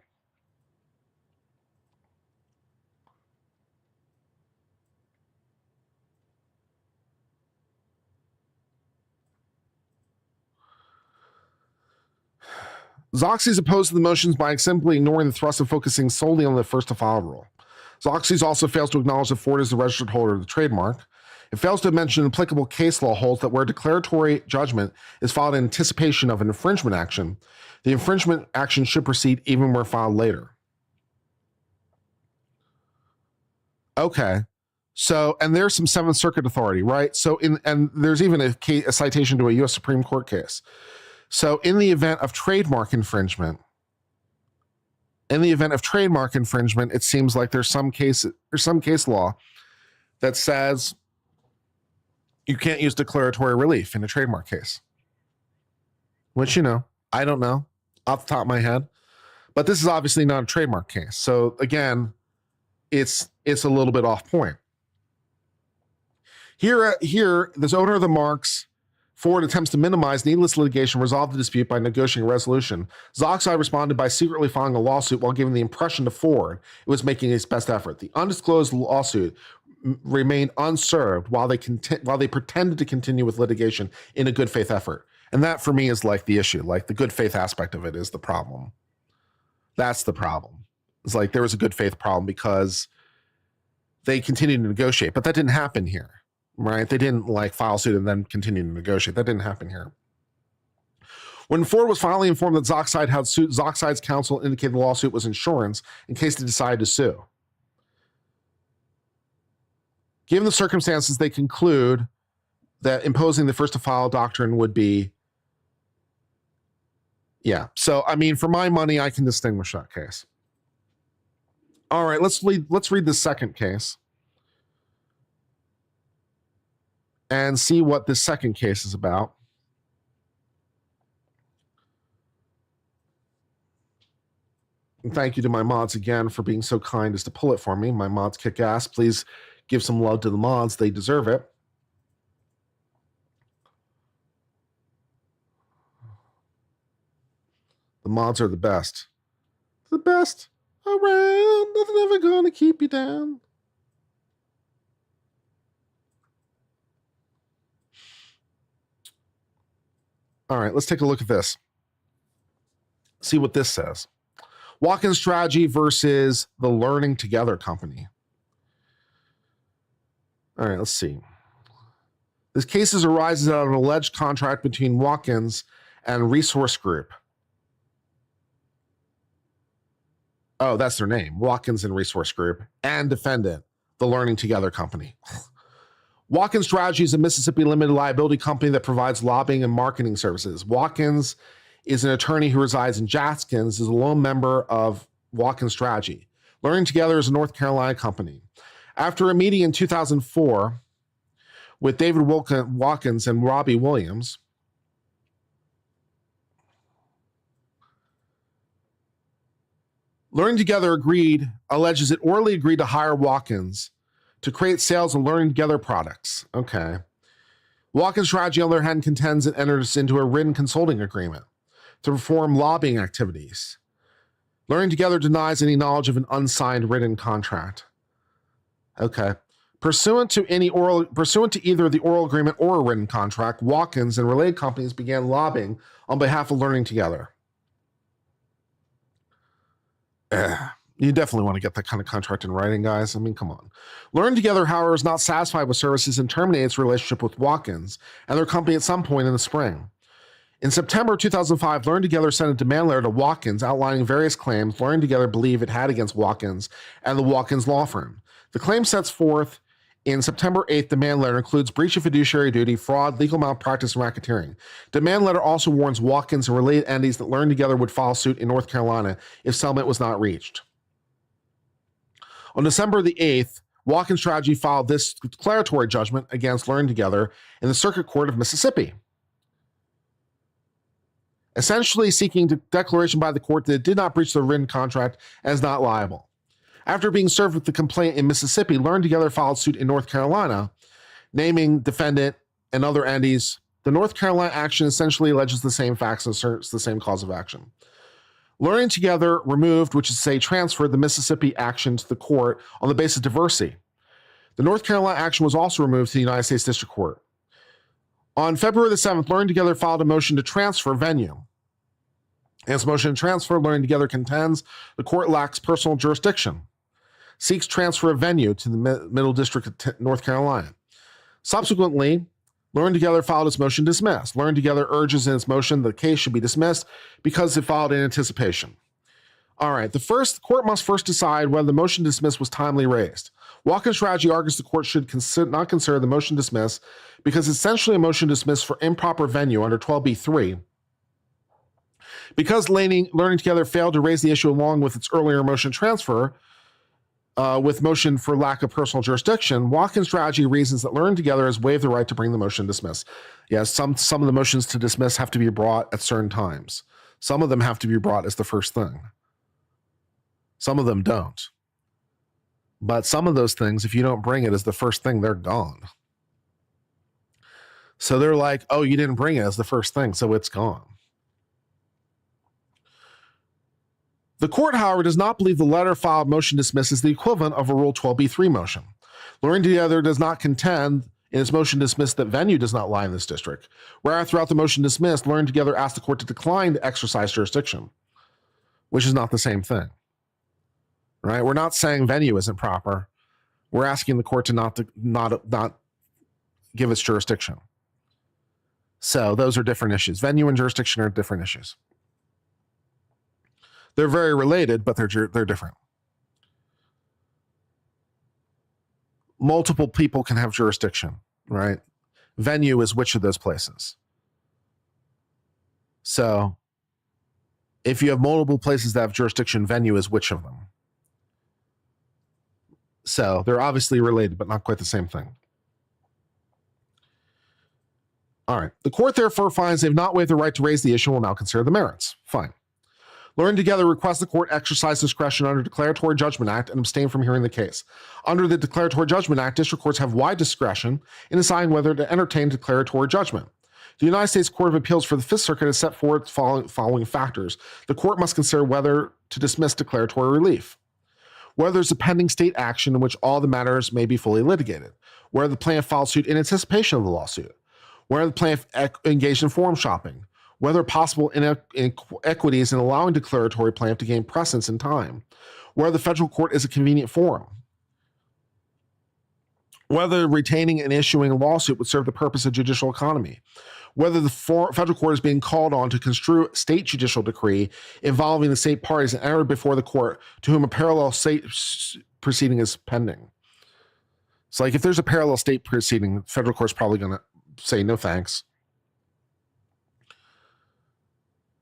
Zoxy is opposed to the motions by simply ignoring the thrust of focusing solely on the first to file rule. Zoxy also fails to acknowledge that Ford is the registered holder of the trademark. It fails to mention applicable case law holds that where declaratory judgment is filed in anticipation of an infringement action, the infringement action should proceed even where filed later. Okay. So, and there's some Seventh Circuit authority, right? So, and there's even a citation to a U.S. Supreme Court case. So, in the event of trademark infringement, it seems like there's some case law that says you can't use declaratory relief in a trademark case. Which, I don't know off the top of my head, but this is obviously not a trademark case. So again, it's a little bit off point. Here, this owner of the marks, Ford attempts to minimize needless litigation, resolve the dispute by negotiating a resolution. Zoxy responded by secretly filing a lawsuit while giving the impression to Ford it was making its best effort. The undisclosed lawsuit remained unserved while they pretended to continue with litigation in a good faith effort. And that for me is like the issue. Like the good faith aspect of it is the problem. That's the problem. It's like there was a good faith problem because they continued to negotiate, but that didn't happen here, right? They didn't file suit and then continue to negotiate. That didn't happen here. When Ford was finally informed that Zoxide had sued, Zoxide's counsel indicated the lawsuit was insurance in case they decided to sue. Given the circumstances, they conclude that imposing the first to file doctrine would be, yeah. So, I mean, for my money, I can distinguish that case. All right, let's read the second case and see what this second case is about. And thank you to my mods again for being so kind as to pull it for me. My mods kick ass. Please give some love to the mods. They deserve it. The mods are the best. The best around. Nothing ever gonna keep you down. All right, let's take a look at this. See what this says. Walk-in strategy versus the Learning Together company. All right, let's see. This case arises out of an alleged contract between Watkins and Resource Group. Oh, that's their name. Watkins and Resource Group and defendant, the Learning Together company. Watkins Strategy is a Mississippi limited liability company that provides lobbying and marketing services. Watkins is an attorney who resides in Jaskins, is a lone member of Watkins Strategy. Learning Together is a North Carolina company. After a meeting in 2004 with David Watkins and Robbie Williams, Learning Together alleges it orally agreed to hire Watkins to create sales of Learning Together products. Okay. Watkins Strategy, on the other hand, contends it enters into a written consulting agreement to perform lobbying activities. Learning Together denies any knowledge of an unsigned written contract. Okay. Pursuant to either the oral agreement or a written contract, Watkins and related companies began lobbying on behalf of Learning Together. You definitely want to get that kind of contract in writing, guys. I mean, come on. Learning Together, however, is not satisfied with services and terminated its relationship with Watkins and their company at some point in the spring. In September 2005, Learning Together sent a demand letter to Watkins outlining various claims Learning Together believed it had against Watkins and the Watkins law firm. The claim sets forth in September 8th demand letter includes breach of fiduciary duty, fraud, legal malpractice, and racketeering. Demand letter also warns Watkins and related entities that Learning Together would file suit in North Carolina if settlement was not reached. On December the 8th, Watkins Strategy filed this declaratory judgment against Learning Together in the Circuit Court of Mississippi, essentially seeking declaration by the court that it did not breach the written contract and is not liable. After being served with the complaint in Mississippi, Learning Together filed suit in North Carolina, naming defendant and other entities. The North Carolina action essentially alleges the same facts and asserts the same cause of action. Learning Together removed, which is to say transferred, the Mississippi action to the court on the basis of diversity. The North Carolina action was also removed to the United States District Court. On February the 7th, Learning Together filed a motion to transfer venue. In its motion to transfer, Learning Together contends the court lacks personal jurisdiction, seeks transfer of venue to the Middle District of North Carolina. Subsequently, Learning Together filed its motion to dismiss. Learning Together urges in its motion the case should be dismissed because it filed in anticipation. All right, the court must first decide whether the motion to dismiss was timely raised. Watkins Strategy argues the court should not consider the motion to dismiss because it's essentially a motion to dismiss for improper venue under 12b-3. Because Learning Together failed to raise the issue along with its earlier motion transfer, with motion for lack of personal jurisdiction, Watkins Strategy reasons that Learning Together has waived the right to bring the motion to dismiss. Yes, some of the motions to dismiss have to be brought at certain times. Some of them have to be brought as the first thing. Some of them don't. But some of those things, if you don't bring it as the first thing, they're gone. So they're like, oh, you didn't bring it as the first thing, so it's gone. The court, however, does not believe the letter filed motion to dismiss is the equivalent of a Rule 12b-3 motion. Learning Together does not contend in its motion to dismiss that venue does not lie in this district. Whereas throughout the motion to dismiss, Learning Together asked the court to decline to exercise jurisdiction, which is not the same thing. Right? We're not saying venue isn't proper. We're asking the court to not give its jurisdiction. So those are different issues. Venue and jurisdiction are different issues. They're very related, but they're different. Multiple people can have jurisdiction, right? Venue is which of those places. So if you have multiple places that have jurisdiction, venue is which of them. So they're obviously related, but not quite the same thing. All right. The court therefore finds they've not waived the right to raise the issue and will now consider the merits. Fine. Learning Together requests the court exercise discretion under Declaratory Judgment Act and abstain from hearing the case. Under the Declaratory Judgment Act, district courts have wide discretion in deciding whether to entertain declaratory judgment. The United States Court of Appeals for the Fifth Circuit has set forth following factors. The court must consider whether to dismiss declaratory relief, whether there's a pending state action in which all the matters may be fully litigated, whether the plaintiff filed suit in anticipation of the lawsuit, whether the plaintiff engaged in forum shopping, whether possible inequities in allowing declaratory plaintiff to gain precedence in time, whether the federal court is a convenient forum, whether retaining and issuing a lawsuit would serve the purpose of judicial economy, whether the federal court is being called on to construe state judicial decree involving the state parties and entered before the court to whom a parallel state proceeding is pending. It's like if there's a parallel state proceeding, the federal court's probably going to say no thanks.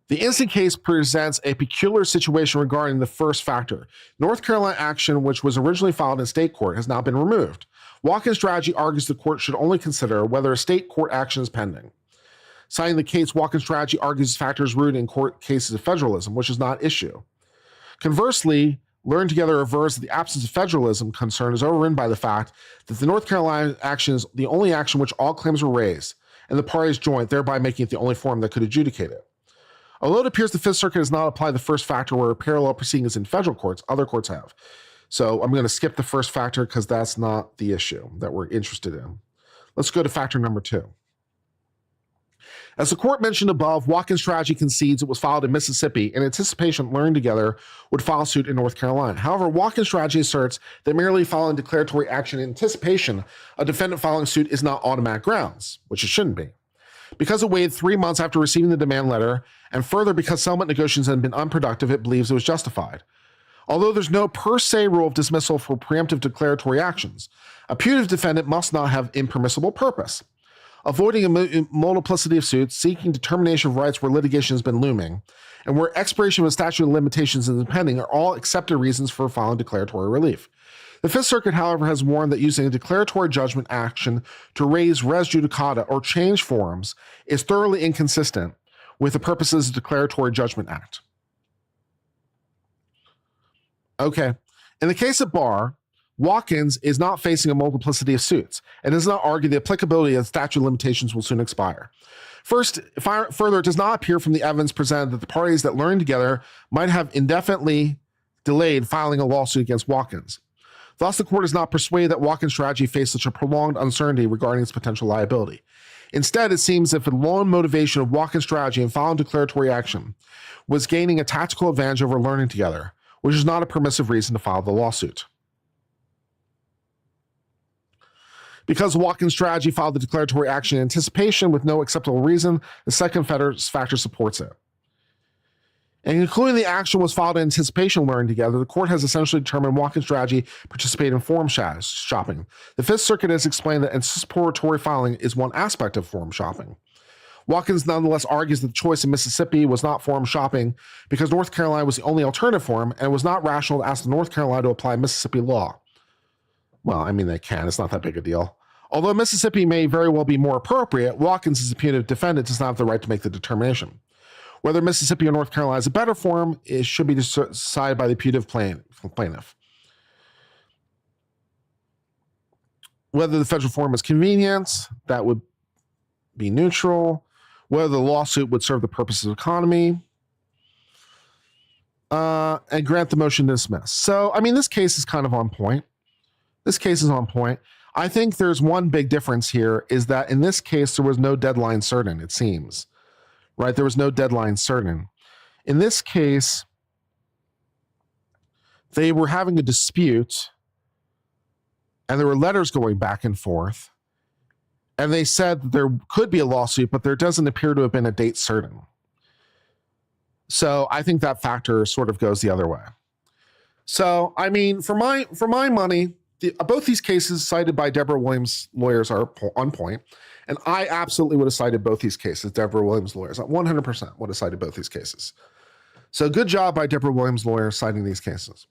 The instant case presents a peculiar situation regarding the first factor. North Carolina action, which was originally filed in state court, has now been removed. Watkins Strategy argues the court should only consider whether a state court action is pending. Citing the case, Watkins Strategy argues factors rooted in court cases of federalism, which is not issue. Conversely, Learning Together avers that the absence of federalism concern is overridden by the fact that the North Carolina action is the only action which all claims were raised, and the parties joined, thereby making it the only forum that could adjudicate it. Although it appears the Fifth Circuit has not applied the first factor where a parallel proceeding is in federal courts, other courts have. So I'm going to skip the first factor because that's not the issue that we're interested in. Let's go to factor number 2. As the court mentioned above, Watkins Strategy concedes it was filed in Mississippi in anticipation that Learning Together would file suit in North Carolina. However, Watkins Strategy asserts that merely filing declaratory action in anticipation a defendant filing suit is not automatic grounds, which it shouldn't be. Because it waited 3 months after receiving the demand letter, and further because settlement negotiations had been unproductive, it believes it was justified. Although there's no per se rule of dismissal for preemptive declaratory actions, a putative defendant must not have impermissible purpose. Avoiding a multiplicity of suits, seeking determination of rights where litigation has been looming, and where expiration of a statute of limitations is pending are all accepted reasons for filing declaratory relief. The Fifth Circuit, however, has warned that using a declaratory judgment action to raise res judicata or change forums is thoroughly inconsistent with the purposes of the Declaratory Judgment Act. Okay. In the case of Barr, Watkins is not facing a multiplicity of suits and does not argue the applicability of statute of limitations will soon expire. Further, it does not appear from the evidence presented that the parties that Learning Together might have indefinitely delayed filing a lawsuit against Watkins. Thus, the court is not persuaded that Watkins Strategy faced such a prolonged uncertainty regarding its potential liability. Instead, it seems if the lone motivation of Watkins' strategy and following declaratory action was gaining a tactical advantage over learning together, which is not a permissive reason to file the lawsuit. Because Watkins' strategy filed the declaratory action in anticipation with no acceptable reason, the second factor supports it. And concluding the action was filed in anticipation of learning together, the court has essentially determined Watkins' strategy participated in forum shopping. The Fifth Circuit has explained that anticipatory filing is one aspect of forum shopping. Watkins nonetheless argues that the choice in Mississippi was not forum shopping because North Carolina was the only alternative forum, and it was not rational to ask North Carolina to apply Mississippi law. Well, I mean, they can. It's not that big a deal. Although Mississippi may very well be more appropriate, Watkins, as a punitive defendant, does not have the right to make the determination. Whether Mississippi or North Carolina is a better forum should be decided by the putative plaintiff. Whether the federal forum is convenient, that would be neutral. Whether the lawsuit would serve the purposes of economy, and grant the motion to dismiss. So, I mean, this case is kind of on point. This case is on point. I think there's one big difference here is that in this case, there was no deadline certain, it seems. Right? There was no deadline certain. In this case, they were having a dispute and there were letters going back and forth. And they said that there could be a lawsuit, but there doesn't appear to have been a date certain. So I think that factor sort of goes the other way. So, I mean, for my money, both these cases cited by Debra Williams' lawyers are on point. And I absolutely would have cited both these cases, Debra Williams' lawyers. 100% would have cited both these cases. So good job by Debra Williams' lawyers citing these cases.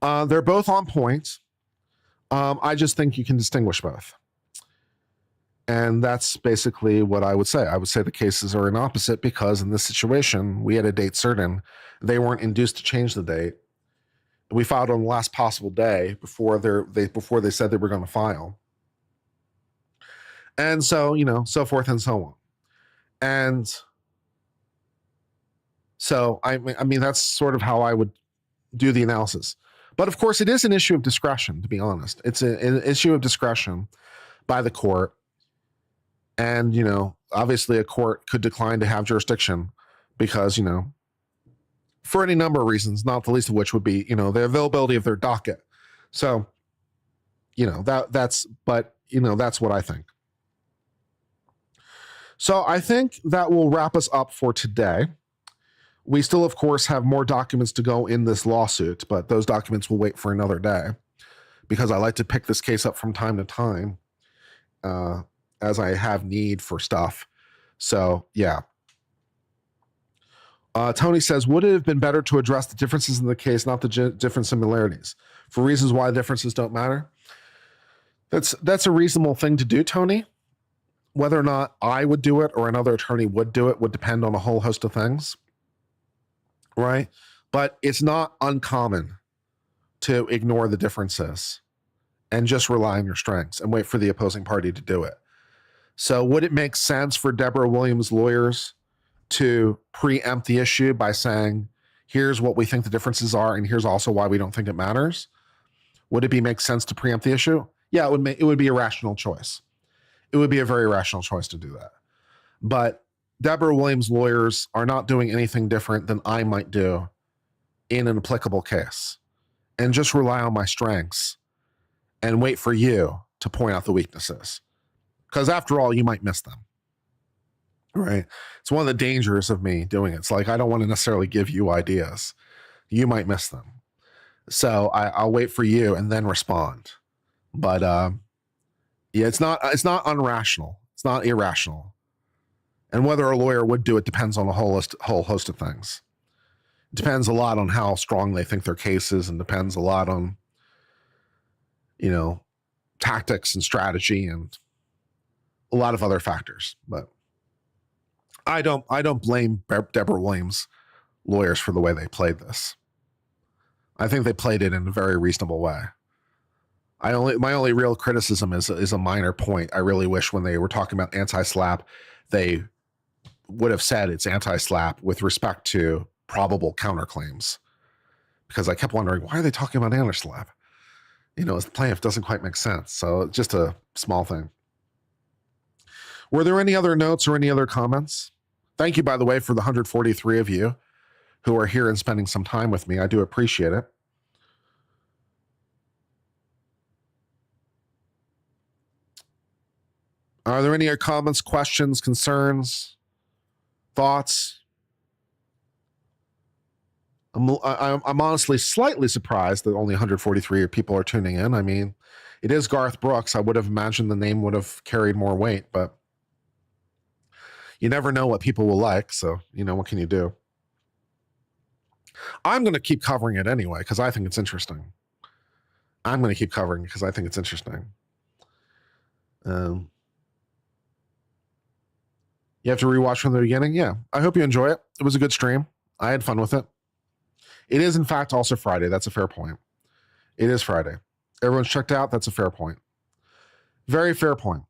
They're both on point. I just think you can distinguish both. And that's basically what I would say. I would say the cases are an opposite because in this situation, we had a date certain. They weren't induced to change the date. We filed on the last possible day before they said they were going to file. And so, so forth and so on. And so, I mean, that's sort of how I would do the analysis. But of course, it is an issue of discretion, to be honest. It's an issue of discretion by the court. And, obviously a court could decline to have jurisdiction because, for any number of reasons, not the least of which would be, the availability of their docket. So, that's what I think. So I think that will wrap us up for today. We still, of course, have more documents to go in this lawsuit, but those documents will wait for another day because I like to pick this case up from time to time as I have need for stuff. So, yeah. Tony says, would it have been better to address the differences in the case, not the different similarities, for reasons why differences don't matter? That's a reasonable thing to do, Tony. Whether or not I would do it or another attorney would do it would depend on a whole host of things, right? But it's not uncommon to ignore the differences and just rely on your strengths and wait for the opposing party to do it. So would it make sense for Debra Williams' lawyers to preempt the issue by saying, here's what we think the differences are, and here's also why we don't think it matters? Would it make sense to preempt the issue? Yeah, it would be a rational choice. It would be a very rational choice to do that. But Debra Williams' lawyers are not doing anything different than I might do in an applicable case, and just rely on my strengths and wait for you to point out the weaknesses. Because after all, you might miss them. Right? It's one of the dangers of me doing it. It's like, I don't want to necessarily give you ideas. You might miss them. So I'll wait for you and then respond. But yeah, it's not unrational. It's not irrational. And whether a lawyer would do it depends on a whole host of things. It depends a lot on how strong they think their case is, and depends a lot on, tactics and strategy and a lot of other factors. But I don't blame Debra Williams' lawyers for the way they played this. I think they played it in a very reasonable way. My only real criticism is a minor point. I really wish when they were talking about anti-SLAPP, they would have said it's anti-SLAPP with respect to probable counterclaims, because I kept wondering, why are they talking about anti-SLAPP? As the plaintiff doesn't quite make sense. So just a small thing. Were there any other notes or any other comments? Thank you, by the way, for the 143 of you who are here and spending some time with me. I do appreciate it. Are there any other comments, questions, concerns, thoughts? I'm honestly slightly surprised that only 143 people are tuning in. I mean, it is Garth Brooks. I would have imagined the name would have carried more weight, but you never know what people will like. So, what can you do? I'm going to keep covering it anyway because I think it's interesting. I'm going to keep covering it because I think it's interesting. You have to rewatch from the beginning? Yeah. I hope you enjoy it. It was a good stream. I had fun with it. It is, in fact, also Friday. That's a fair point. It is Friday. Everyone's checked out. That's a fair point. Very fair point.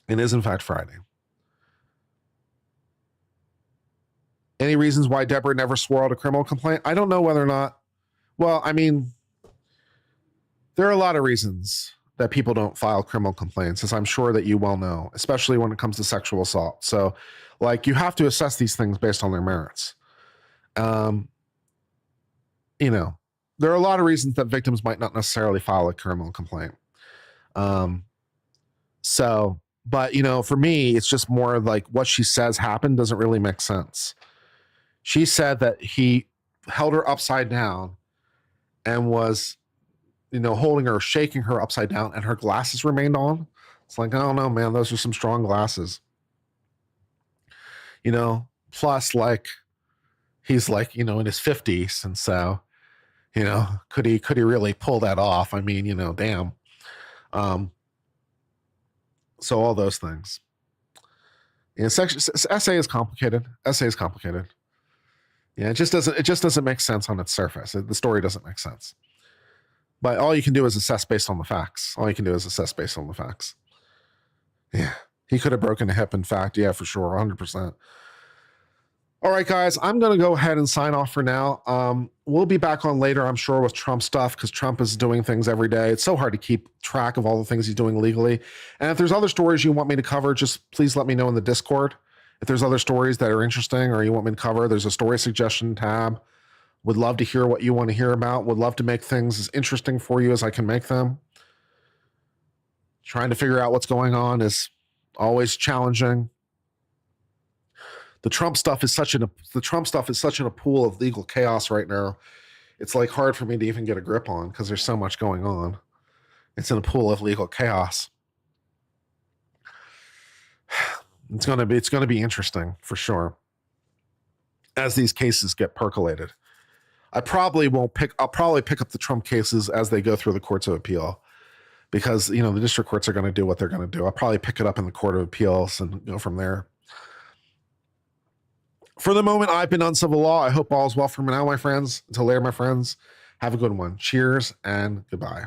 It is, in fact, Friday. Any reasons why Debra never swore out a criminal complaint? I don't know whether or not. Well, I mean, there are a lot of reasons that people don't file criminal complaints, as I'm sure that you well know, especially when it comes to sexual assault. So, you have to assess these things based on their merits. There are a lot of reasons that victims might not necessarily file a criminal complaint. But, for me, it's just more like what she says happened doesn't really make sense. She said that he held her upside down and was, holding her, shaking her upside down, and her glasses remained on. It's like, I don't know, man, those are some strong glasses. Plus, he's in his 50s. And so, could he really pull that off? I mean, damn. So all those things. Essay is complicated. Yeah, it just doesn't make sense on its surface. The story doesn't make sense. But all you can do is assess based on the facts. Yeah. He could have broken a hip, in fact. Yeah, for sure. 100%. All right, guys, I'm going to go ahead and sign off for now. We'll be back on later, I'm sure, with Trump stuff because Trump is doing things every day. It's so hard to keep track of all the things he's doing legally. And if there's other stories you want me to cover, just please let me know in the Discord. If there's other stories that are interesting or you want me to cover, there's a story suggestion tab. Would love to hear what you want to hear about. Would love to make things as interesting for you as I can make them. Trying to figure out what's going on is always challenging. The Trump stuff is such in a pool of legal chaos right now. It's hard for me to even get a grip on because there's so much going on. It's in a pool of legal chaos. It's going to be interesting for sure as these cases get percolated. I'll probably pick up the Trump cases as they go through the courts of appeal because, the district courts are going to do what they're going to do. I'll probably pick it up in the court of appeals and go from there. For the moment, I've been Uncivil Law. I hope all is well for me now, my friends. Until later, my friends, have a good one. Cheers and goodbye.